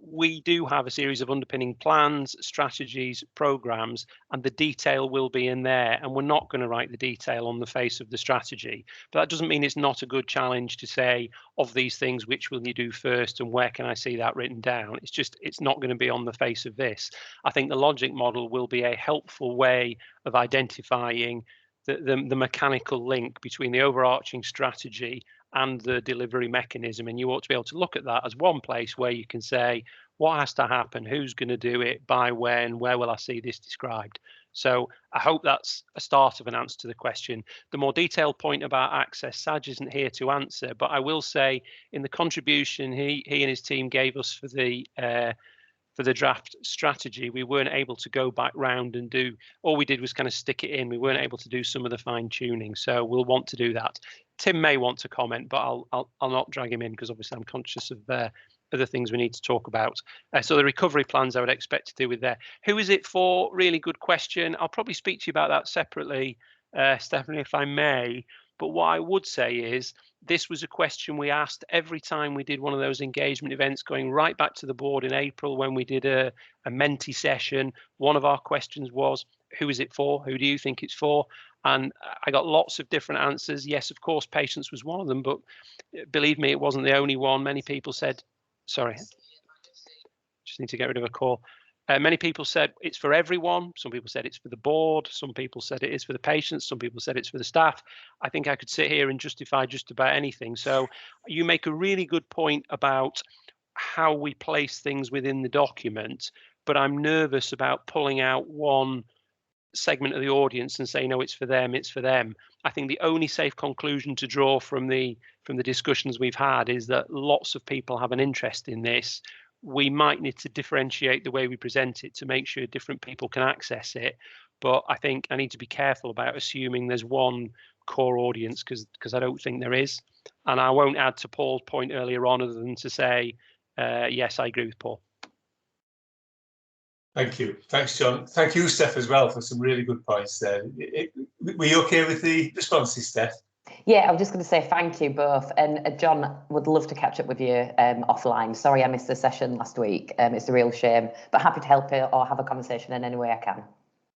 S11: we do have a series of underpinning plans, strategies, programs, and the detail will be in there. And we're not going to write the detail on the face of the strategy. But that doesn't mean it's not a good challenge to say, of these things, which will you do first and where can I see that written down? It's just, it's not going to be on the face of this. I think the logic model will be a helpful way of identifying the mechanical link between the overarching strategy and the delivery mechanism, and you ought to be able to look at that as one place where you can say what has to happen, who's going to do it, by when, where will I see this described. So I hope that's a start of an answer to the question. The more detailed point about access, Saj isn't here to answer, but I will say in the contribution he and his team gave us for the draft strategy, we weren't able to go back round and do, all we did was kind of stick it in. We weren't able to do some of the fine tuning, so we'll want to do that. Tim may want to comment, but I'll not drag him in because obviously I'm conscious of other things we need to talk about. So the recovery plans I would expect to do with there. Who is it for? Really good question. I'll probably speak to you about that separately, Stephanie, if I may. But what I would say is this was a question we asked every time we did one of those engagement events, going right back to the board in April when we did a Menti session. One of our questions was, who is it for? Who do you think it's for? And I got lots of different answers. Yes, of course, patients was one of them, but believe me, it wasn't the only one. Many people said, sorry, just need to get rid of a call. Many people said it's for everyone. Some people said it's for the board. Some people said it is for the patients. Some people said it's for the staff. I think I could sit here and justify just about anything. So you make a really good point about how we place things within the document, but I'm nervous about pulling out one segment of the audience and saying, no, it's for them, it's for them. I think the only safe conclusion to draw from the discussions we've had is that lots of people have an interest in this. We might need to differentiate the way we present it to make sure different people can access it. But I think I need to be careful about assuming there's one core audience because I don't think there is. And I won't add to Paul's point earlier on other than to say, yes, I agree with Paul.
S1: Thank you. Thanks, John. Thank you, Steph, as well, for some really good points there. Were you okay with the responses, Steph?
S13: Yeah, I was just going to say thank you both. And John, would love to catch up with you offline. Sorry I missed the session last week. It's a real shame, but happy to help you or have a conversation in any way I can.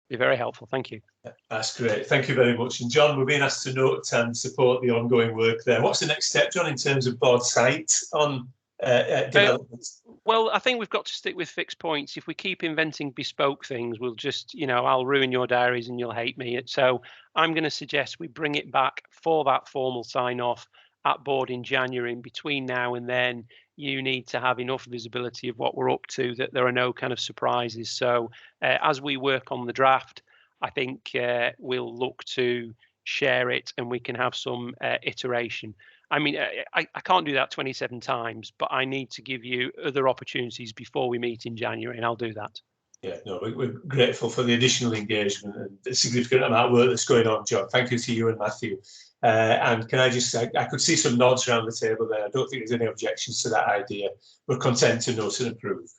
S11: You're very helpful. Thank you.
S1: That's great. Thank you very much. And John, we're being asked to note and support the ongoing work there. What's the next step, John, in terms of board site on development?
S11: Well, I think we've got to stick with fixed points. If we keep inventing bespoke things, we'll just, I'll ruin your diaries and you'll hate me. So I'm going to suggest we bring it back for that formal sign off at board in January. And between now and then, you need to have enough visibility of what we're up to that there are no kind of surprises. So as we work on the draft, I think we'll look to share it and we can have some iteration. I mean, I can't do that 27 times, but I need to give you other opportunities before we meet in January, and I'll do that.
S1: Yeah, no, we're grateful for the additional engagement and the significant amount of work that's going on, John. Thank you to you and Matthew. And can I just say, I could see some nods around the table there. I don't think there's any objections to that idea. We're content to note and approve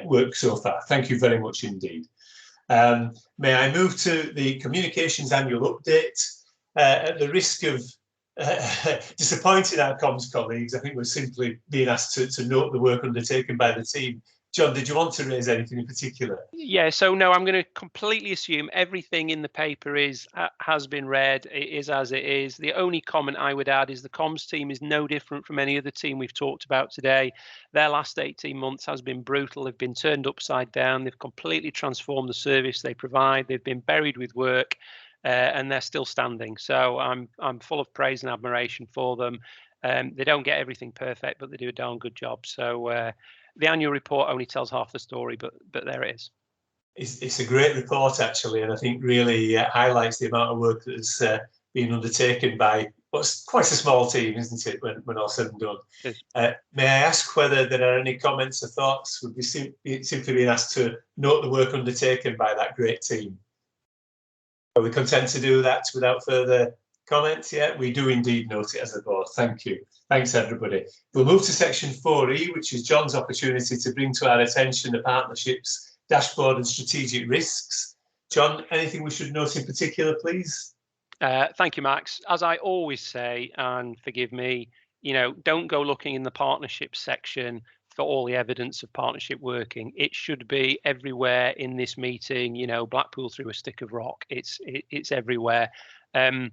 S1: work so far. Thank you very much indeed. May I move to the communications annual update? at the risk of disappointing our comms colleagues, I think we're simply being asked to note the work undertaken by the team. John, did you want to raise anything in particular?
S11: Yeah, so no, I'm going to completely assume everything in the paper has been read. It is as it is. The only comment I would add is the comms team is no different from any other team we've talked about today. Their last 18 months has been brutal. They've been turned upside down. They've completely transformed the service they provide. They've been buried with work, and they're still standing. So I'm full of praise and admiration for them. They don't get everything perfect, but they do a darn good job. So the annual report only tells half the story, but there it is.
S1: It's a great report, actually, and I think really highlights the amount of work that has been undertaken by what's quite a small team, isn't it, when all said and done. May I ask whether there are any comments or thoughts? Would we simply being asked to note the work undertaken by that great team? Are we content to do that without further comments? Yeah, we do indeed note it as a board. Thank you. Thanks, everybody. We'll move to section 4E, which is John's opportunity to bring to our attention the partnerships, dashboard and strategic risks. John, anything we should note in particular, please?
S11: Thank you, Max. As I always say, and forgive me, don't go looking in the partnerships section for all the evidence of partnership working. It should be everywhere in this meeting, Blackpool through a stick of rock. It's everywhere. What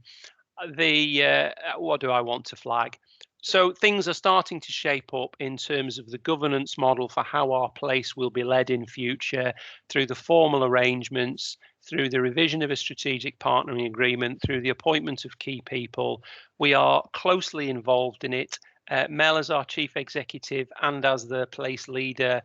S11: do I want to flag? So things are starting to shape up in terms of the governance model for how our place will be led in future, through the formal arrangements, through the revision of a strategic partnering agreement, through the appointment of key people. We are closely involved in it. Mel, as our chief executive and as the place leader,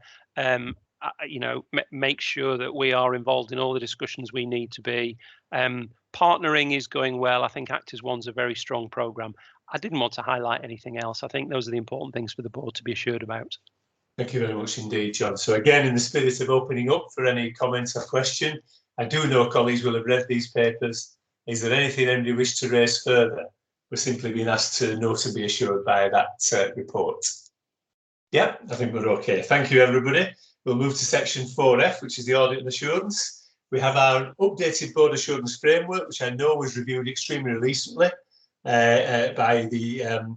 S11: make sure that we are involved in all the discussions we need to be. Partnering is going well. I think Actors One's a very strong programme. I didn't want to highlight anything else. I think those are the important things for the board to be assured about.
S1: Thank you very much indeed, John. So again, in the spirit of opening up for any comments or question, I do know colleagues will have read these papers. Is there anything anybody wishes to raise further? We're simply being asked to know to be assured by that report. Yeah, I think we're okay. Thank you, everybody. We'll move to section 4F, which is the audit and assurance. We have our updated board assurance framework, which I know was reviewed extremely recently by the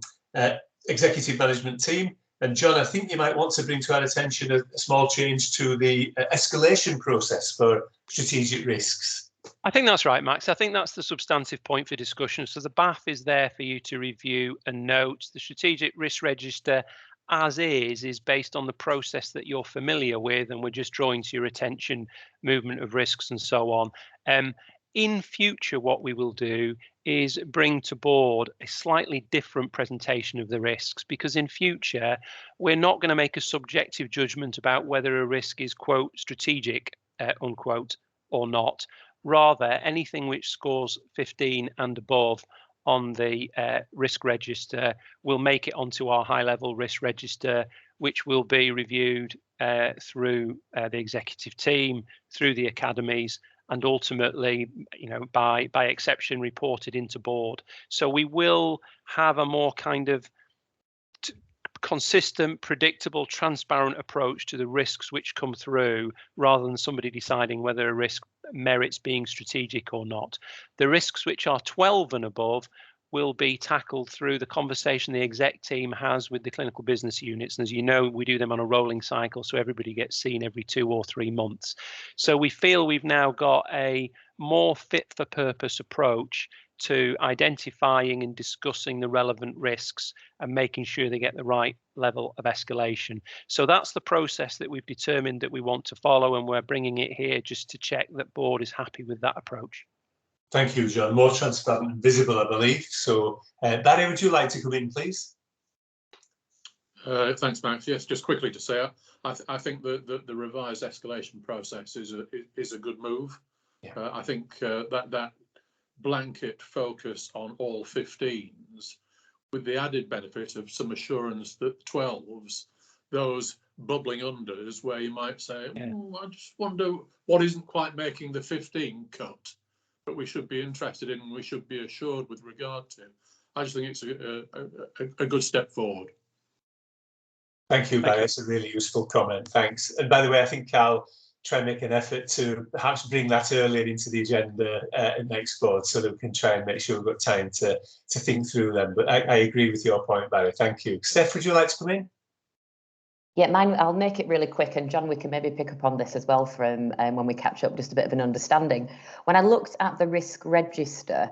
S1: executive management team. And John, I think you might want to bring to our attention a small change to the escalation process for strategic risks.
S11: I think that's right, Max. I think that's the substantive point for discussion. So the BAF is there for you to review and note. The strategic risk register, as is based on the process that you're familiar with, and we're just drawing to your attention movement of risks and so on. In future, what we will do is bring to board a slightly different presentation of the risks, because in future, we're not going to make a subjective judgment about whether a risk is, quote, strategic, unquote, or not. Rather, anything which scores 15 and above on the risk register will make it onto our high-level risk register, which will be reviewed through the executive team, through the academies, and ultimately, by exception, reported into board. So we will have a more kind of consistent, predictable, transparent approach to the risks which come through, rather than somebody deciding whether a risk merits being strategic or not. The risks which are 12 and above will be tackled through the conversation the exec team has with the clinical business units. And as you know, we do them on a rolling cycle, so everybody gets seen every 2 or 3 months. So we feel we've now got a more fit for purpose approach to identifying and discussing the relevant risks and making sure they get the right level of escalation. So that's the process that we've determined that we want to follow, and we're bringing it here just to check that board is happy with that approach.
S1: Thank you, John. More transparent and visible, I believe. So, Barry, would you like to come in, please?
S12: Thanks, Max. Yes, just quickly to say, I think the revised escalation process is a good move. Yeah. I think that blanket focus on all 15s, with the added benefit of some assurance that 12s, those bubbling unders, where you might say, oh, I just wonder what isn't quite making the 15 cut, but we should be interested in and we should be assured with regard to. I just think it's a good step forward.
S1: Thank you, Barry. It's a really useful comment. Thanks. And by the way, I think Carl, try and make an effort to perhaps bring that earlier into the agenda at next board, so that we can try and make sure we've got time to think through them. But I agree with your point, Barry. Thank you. Steph, would you like to come in?
S13: Yeah, mine, I'll make it really quick, and John, we can maybe pick up on this as well from when we catch up, just a bit of an understanding. When I looked at the risk register,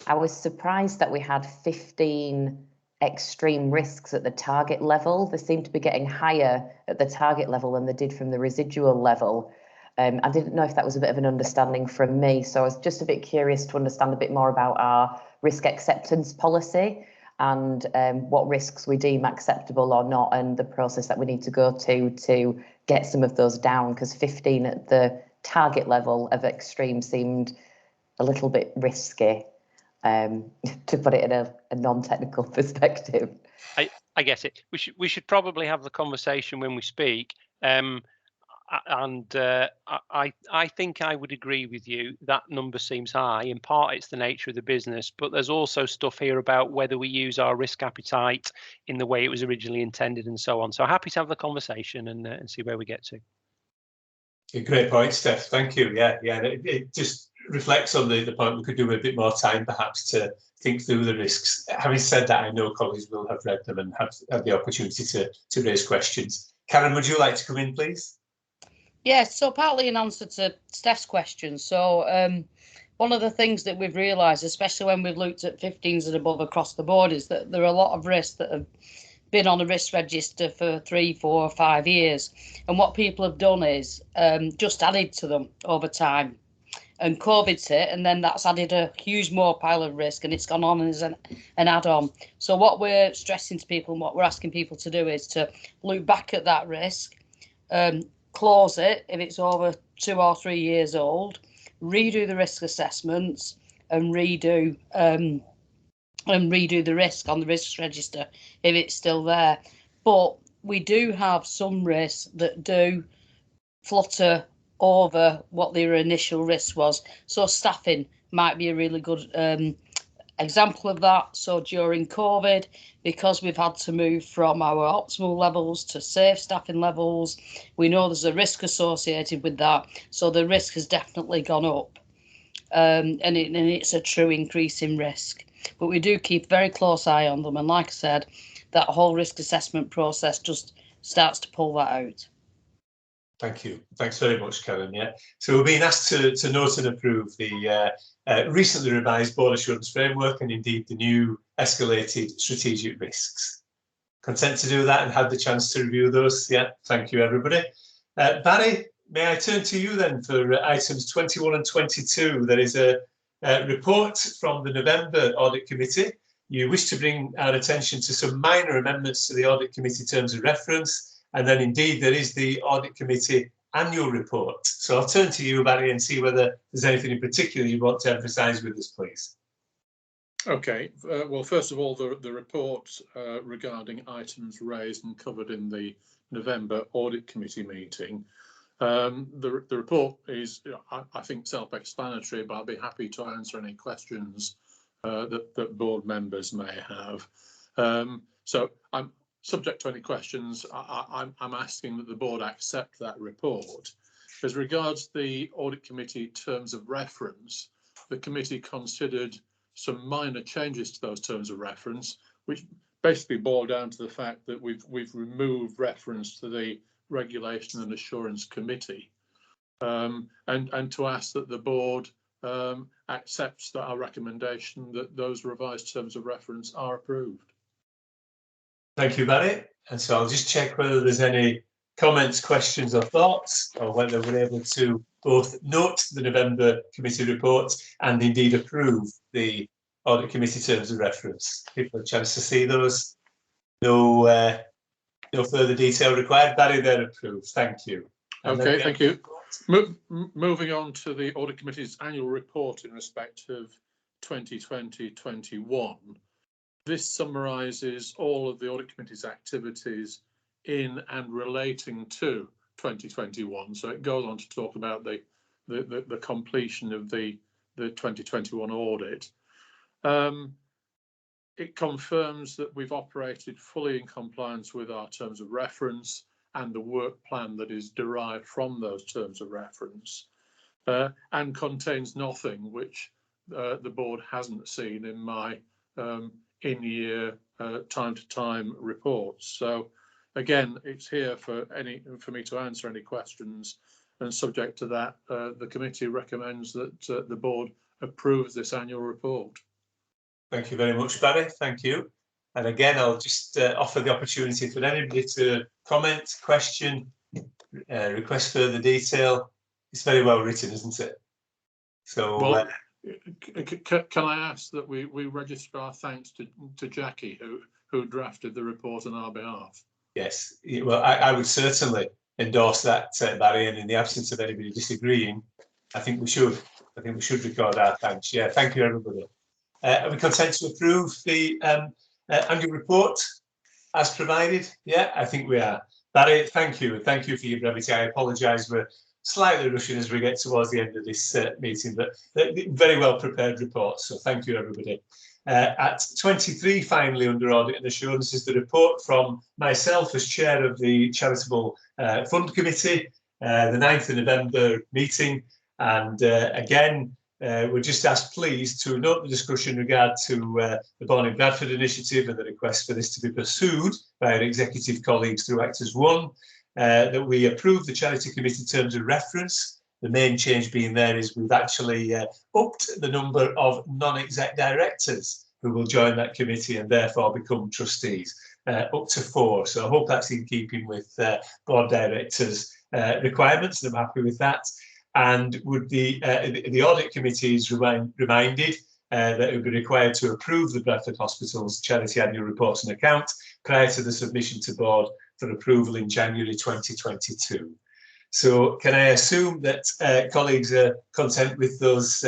S13: I was surprised that we had 15 extreme risks at the target level. They seem to be getting higher at the target level than they did from the residual level. I didn't know if that was a bit of an understanding from me, so I was just a bit curious to understand a bit more about our risk acceptance policy and what risks we deem acceptable or not, and the process that we need to go to get some of those down, because 15 at the target level of extreme seemed a little bit risky, to put it in a non-technical perspective.
S11: I get it. We should probably have the conversation when we speak. I think I would agree with you. That number seems high. In part, it's the nature of the business, but there's also stuff here about whether we use our risk appetite in the way it was originally intended and so on. So happy to have the conversation and see where we get to.
S1: A great point, Steph. Thank you. Yeah. It just reflects on the point we could do with a bit more time, perhaps, to think through the risks. Having said that, I know colleagues will have read them and have the opportunity to raise questions. Karen, would you like to come in, please?
S2: Yes, so partly in answer to Steph's question. So one of the things that we've realised, especially when we've looked at 15s and above across the board, is that there are a lot of risks that have been on a risk register for 3, 4 or 5 years. And what people have done is just added to them over time. And COVID's hit, and then that's added a huge more pile of risk, and it's gone on as an add-on. So what we're stressing to people and what we're asking people to do is to look back at that risk, close it if it's over 2 or 3 years old, redo the risk assessments, and redo the risk on the risk register if it's still there. But we do have some risks that do flutter over what their initial risk was. So staffing might be a really good example of that. So during COVID, because we've had to move from our optimal levels to safe staffing levels, we know there's a risk associated with that. So the risk has definitely gone up, and it's a true increase in risk. But we do keep very close eye on them. And like I said, that whole risk assessment process just starts to pull that out.
S1: Thank you. Thanks very much, Karen. Yeah. So we're being asked to note and approve the recently revised board assurance framework and indeed the new escalated strategic risks. Content to do that and had the chance to review those? Yeah. Thank you, everybody. Barry, may I turn to you then for items 21 and 22? There is a report from the November Audit Committee. You wish to bring our attention to some minor amendments to the Audit Committee terms of reference. And then indeed there is the Audit Committee annual report. So I'll turn to you, Barry, and see whether there's anything in particular you want to emphasise with us, please. Okay.
S12: Well, first of all, the report regarding items raised and covered in the November Audit Committee meeting. The report is, I think, self-explanatory, but I'll be happy to answer any questions that board members may have. So I'm subject to any questions. I'm asking that the board accept that report. As regards the Audit Committee terms of reference, the committee considered some minor changes to those terms of reference, which basically boil down to the fact that we've removed reference to the Regulation and Assurance Committee, and to ask that the board accepts that our recommendation that those revised terms of reference are approved.
S1: Thank you, Barry. And so I'll just check whether there's any comments, questions or thoughts, or whether we're able to both note the November committee report and indeed approve the Audit Committee terms of reference. People have a chance to see those. No further detail required. Barry, they're approved. Thank you.
S12: Okay, thank you. Moving on to the Audit Committee's annual report in respect of 2020-21. This summarises all of the Audit Committee's activities in and relating to 2021. So it goes on to talk about the completion of the 2021 audit. It confirms that we've operated fully in compliance with our terms of reference and the work plan that is derived from those terms of reference, and contains nothing which the board hasn't seen in my in-year time-to-time reports. So again, it's here for me to answer any questions, and subject to that, the committee recommends that the board approves this annual report. Thank you very much, Barry. Thank you. And again, I'll just offer the opportunity for anybody to comment, question, request further detail. It's very well written, isn't it? So, well, can I ask that we register our thanks to Jackie, who drafted the report on our behalf? Yes, well, I would certainly endorse that, Barry, and in the absence of anybody disagreeing, I think we should record our thanks. Yeah, thank you, everybody. Are we content to approve the annual report as provided? Yeah, I think we are. Barry, thank you, and thank you for your brevity. I apologise, we're slightly rushing as we get towards the end of this meeting, but very well prepared report, so thank you, everybody. At 23, finally, under audit and assurance, is the report from myself as chair of the Charitable Fund Committee, the 9th of November meeting, and again, we're just asked, please, to note the discussion in regard to the Born in Bradford initiative and the request for this to be pursued by our executive colleagues through Actors 1, that we approve the Charity Committee terms of reference. The main change being there is we've actually upped the number of non-exec directors who will join that committee and therefore become trustees, up to 4. So I hope that's in keeping with board directors' requirements, and I'm happy with that. And would the audit committee is reminded that it would be required to approve the Bradford Hospital's charity annual reports and account prior to the submission to board for approval in January 2022. So can I assume that colleagues are content with those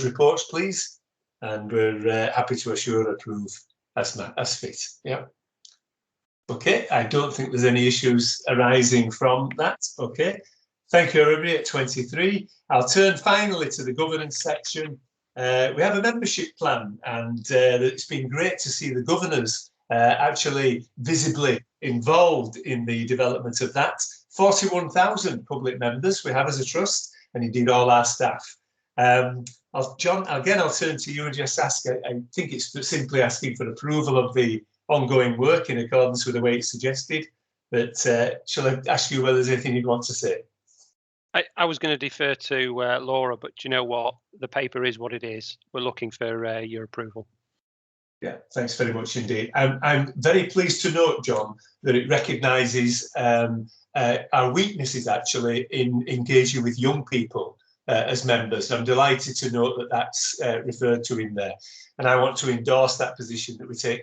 S12: reports, please? And we're happy to assure approve as fit. Yeah. Okay, I don't think there's any issues arising from that. Okay. Thank you, everybody. At 23, I'll turn finally to the governance section. We have a membership plan, and it's been great to see the governors actually visibly involved in the development of that. 41,000 public members we have as a trust, and indeed all our staff. John, again, I'll turn to you and just ask, I think it's simply asking for approval of the ongoing work in accordance with the way it's suggested, but shall I ask you whether there's anything you'd want to say?
S11: I was going to defer to Laura, but you know what? The paper is what it is. We're looking for your approval.
S1: Yeah, thanks very much indeed. I'm very pleased to note, John, that it recognises our weaknesses actually in engaging with young people as members. I'm delighted to note that that's referred to in there. And I want to endorse that position, that we take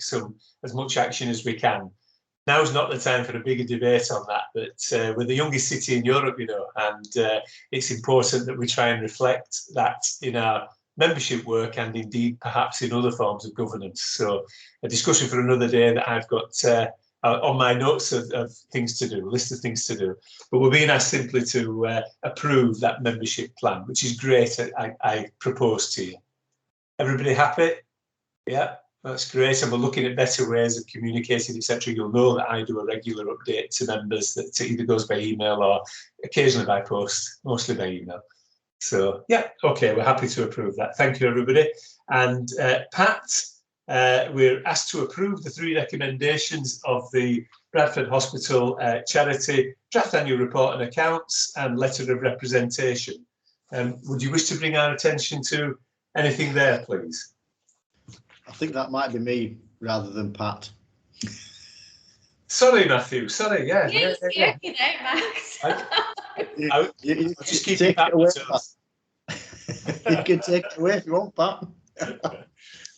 S1: as much action as we can. Now's not the time for a bigger debate on that, but we're the youngest city in Europe, you know, and it's important that we try and reflect that in our membership work and indeed perhaps in other forms of governance. So a discussion for another day that I've got on my notes of things to do, a list of things to do. But we're being asked simply to approve that membership plan, which is great. I propose to you. Everybody happy? Yeah. That's great, and we're looking at better ways of communicating, etc. You'll know that I do a regular update to members that either goes by email or occasionally by post, mostly by email. So yeah, okay, we're happy to approve that. Thank you, everybody. And Pat, we're asked to approve the 3 recommendations of the Bradford Hospital Charity draft annual report and accounts and letter of representation. Would you wish to bring our attention to anything there, please?
S14: I think that might be me rather than Pat.
S1: Sorry, Matthew. Sorry, yeah.
S5: You know, Max.
S1: I'll just keep
S14: take it away. You can take it away if you want, Pat.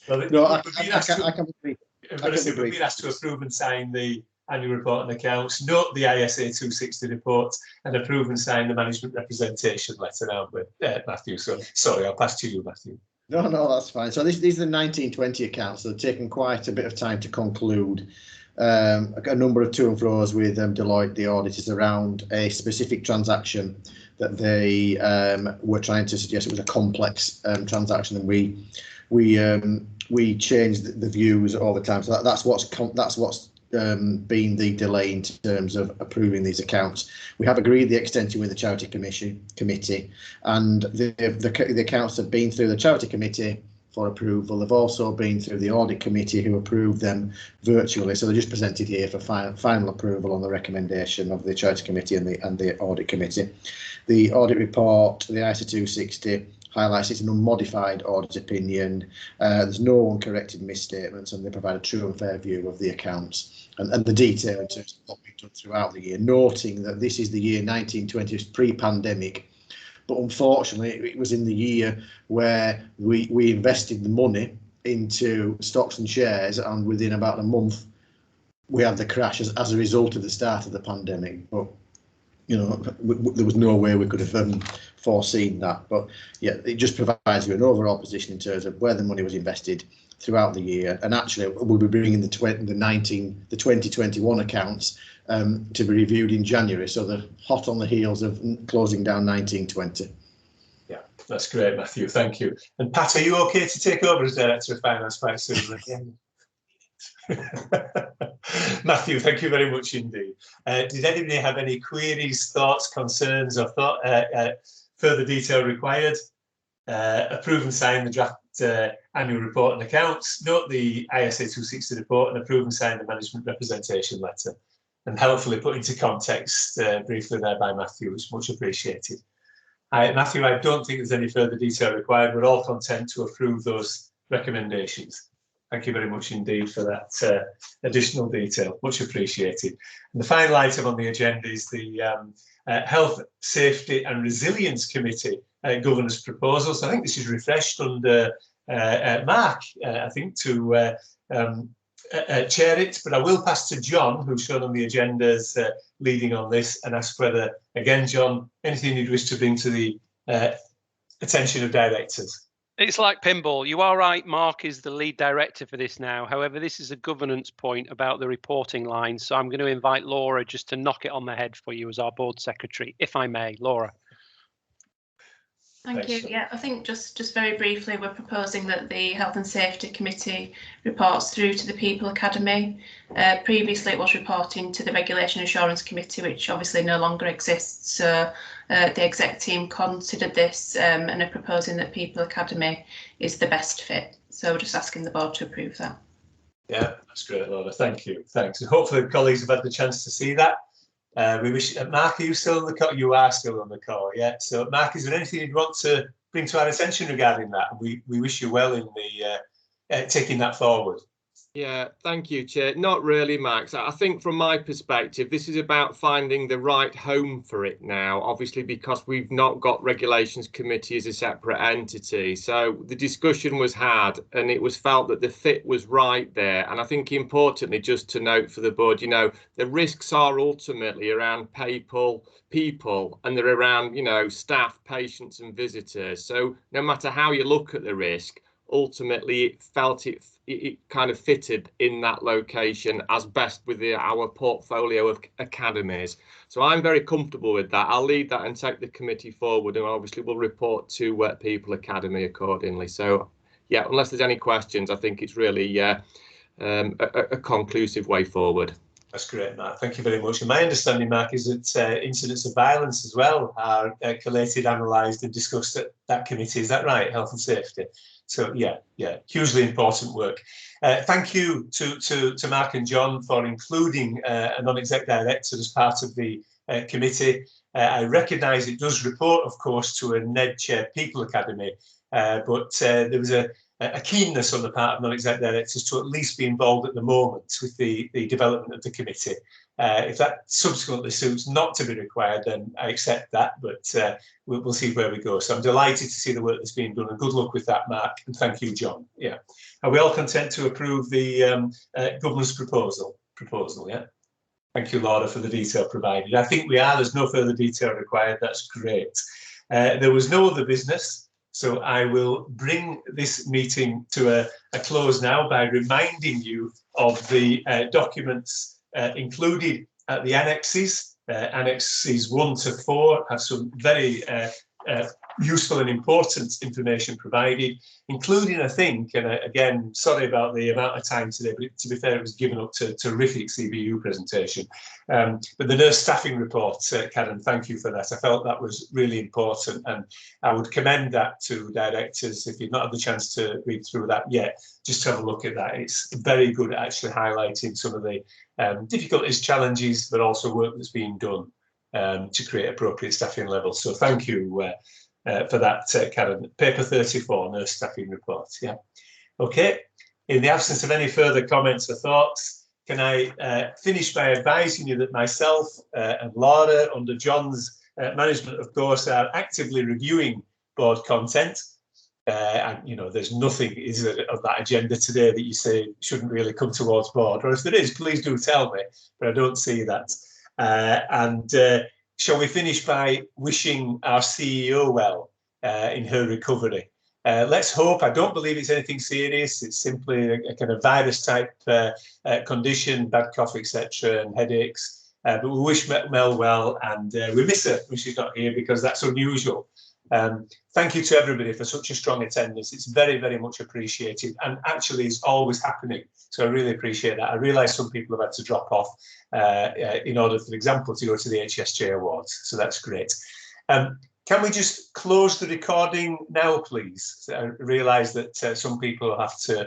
S1: Well,
S14: no, I can agree.
S1: We've been asked to approve and sign the annual report and accounts, note the ISA 260 report, and approve and sign the management representation letter now with Matthew. So sorry, I'll pass to you, Matthew.
S14: No, that's fine. So these are the 1920 accounts. They've taken quite a bit of time to conclude. A number of to and fro's with Deloitte, the auditors, around a specific transaction that they were trying to suggest it was a complex transaction, and we changed the views over time. So that's what's been the delay in terms of approving these accounts. We have agreed the extension with the Charity Committee, and the accounts have been through the Charity Committee for approval. They've also been through the Audit Committee, who approved them virtually. So they're just presented here for final approval on the recommendation of the Charity Committee and the Audit Committee. The audit report, the ISA 260, highlights it's an unmodified audit opinion. There's no uncorrected misstatements, and they provide a true and fair view of the accounts and the detail in terms of what we've done throughout the year, noting that this is the year 1920, pre-pandemic. But unfortunately, it was in the year where we invested the money into stocks and shares, and within about a month, we had the crash as a result of the start of the pandemic. But you know, there was no way we could have foreseen that. But yeah, it just provides you an overall position in terms of where the money was invested throughout the year. And actually, we'll be bringing the 2021 accounts to be reviewed in January. So they're hot on the heels of closing down 1920.
S1: Yeah, that's great, Matthew. Thank you. And Pat, are you okay to take over as Director of Finance quite soon? Matthew, thank you very much indeed. Did anybody have any queries, thoughts, concerns, or further detail required? Approve and sign the draft annual report and accounts. Note the ISA 260 report and approve and sign the management representation letter. And helpfully put into context briefly there by Matthew, which is much appreciated. Matthew, I don't think there's any further detail required. We're all content to approve those recommendations. Thank you very much indeed for that additional detail, much appreciated. And the final item on the agenda is the Health, Safety and Resilience Committee governance proposal. So I think this is refreshed under Mark, I think, to chair it, but I will pass to John, who's shown on the agenda as leading on this, and ask whether, again, John, anything you'd wish to bring to the attention of directors.
S11: It's like pinball. You are right, Mark is the lead director for this now. However, this is a governance point about the reporting line. So I'm going to invite Laura just to knock it on the head for you as our board secretary, if I may. Laura.
S15: Thank you. Yeah, I think just very briefly, we're proposing that the Health and Safety Committee reports through to the People Academy. Previously, it was reporting to the Regulation Assurance Committee, which obviously no longer exists. So the exec team considered this and are proposing that People Academy is the best fit. So we're just asking the board to approve that.
S1: Yeah, that's great, Laura. Thank you. Thanks. And hopefully colleagues have had the chance to see that. We wish, Mark, are you still on the call? You are still on the call, yeah. So, Mark, is there anything you'd want to bring to our attention regarding that? We wish you well in the taking that forward.
S16: Yeah, thank you, Chair. Not really, Max. I think from my perspective, this is about finding the right home for it now, obviously, because we've not got Regulations Committee as a separate entity. So the discussion was had and it was felt that the fit was right there. And I think importantly, just to note for the board, you know, the risks are ultimately around people and they're around, you know, staff, patients and visitors. So no matter how you look at the risk, ultimately it felt it kind of fitted in that location as best with our portfolio of academies. So I'm very comfortable with that. I'll lead that and take the committee forward, and obviously we'll report to People Academy accordingly. So yeah, unless there's any questions, I think it's really a conclusive way forward.
S1: That's great, Mark. Thank you very much. And my understanding, Mark, is that incidents of violence as well are collated, analysed and discussed at that committee. Is that right, Health and Safety? So yeah, hugely important work. Thank you to Mark and John for including a non-exec director as part of the committee. I recognise it does report, of course, to a NED Chair People Academy, but there was a keenness on the part of non-exec directors to at least be involved at the moment with the development of the committee. If that subsequently suits not to be required, then I accept that, but we'll see where we go. So I'm delighted to see the work that's being done, and good luck with that, Mark, and thank you, John. Yeah. Are we all content to approve the governance proposal, yeah? Thank you, Laura, for the detail provided. I think we are. There's no further detail required. That's great. There was no other business, so I will bring this meeting to a close now by reminding you of the documents included at the annexes. Annexes 1 to 4 have some very useful and important information provided, including, I think, and again, sorry about the amount of time today, but to be fair, it was given up to a terrific CBU presentation. But the nurse staffing report, Karen, thank you for that. I felt that was really important, and I would commend that to directors. If you've not had the chance to read through that yet, just have a look at that. It's very good at actually highlighting some of the difficulties, challenges, but also work that's being done to create appropriate staffing levels. So thank you for that, Karen. Paper 34, nurse staffing report. Yeah. Okay. In the absence of any further comments or thoughts, can I finish by advising you that myself and Laura, under John's management, of course, are actively reviewing board content. And, you know, there's nothing is of that agenda today that you say shouldn't really come towards board, or if there is, please do tell me, but I don't see that. Shall we finish by wishing our CEO well in her recovery? Let's hope. I don't believe it's anything serious. It's simply a kind of virus type condition, bad cough, etc., and headaches. But we wish Mel well, and we miss her when she's not here because that's unusual. Thank you to everybody for such a strong attendance. It's very, very much appreciated, and actually it's always happening. So I really appreciate that. I realise some people have had to drop off in order, for example, to go to the HSJ Awards. So that's great. Can we just close the recording now, please? I realise that some people have to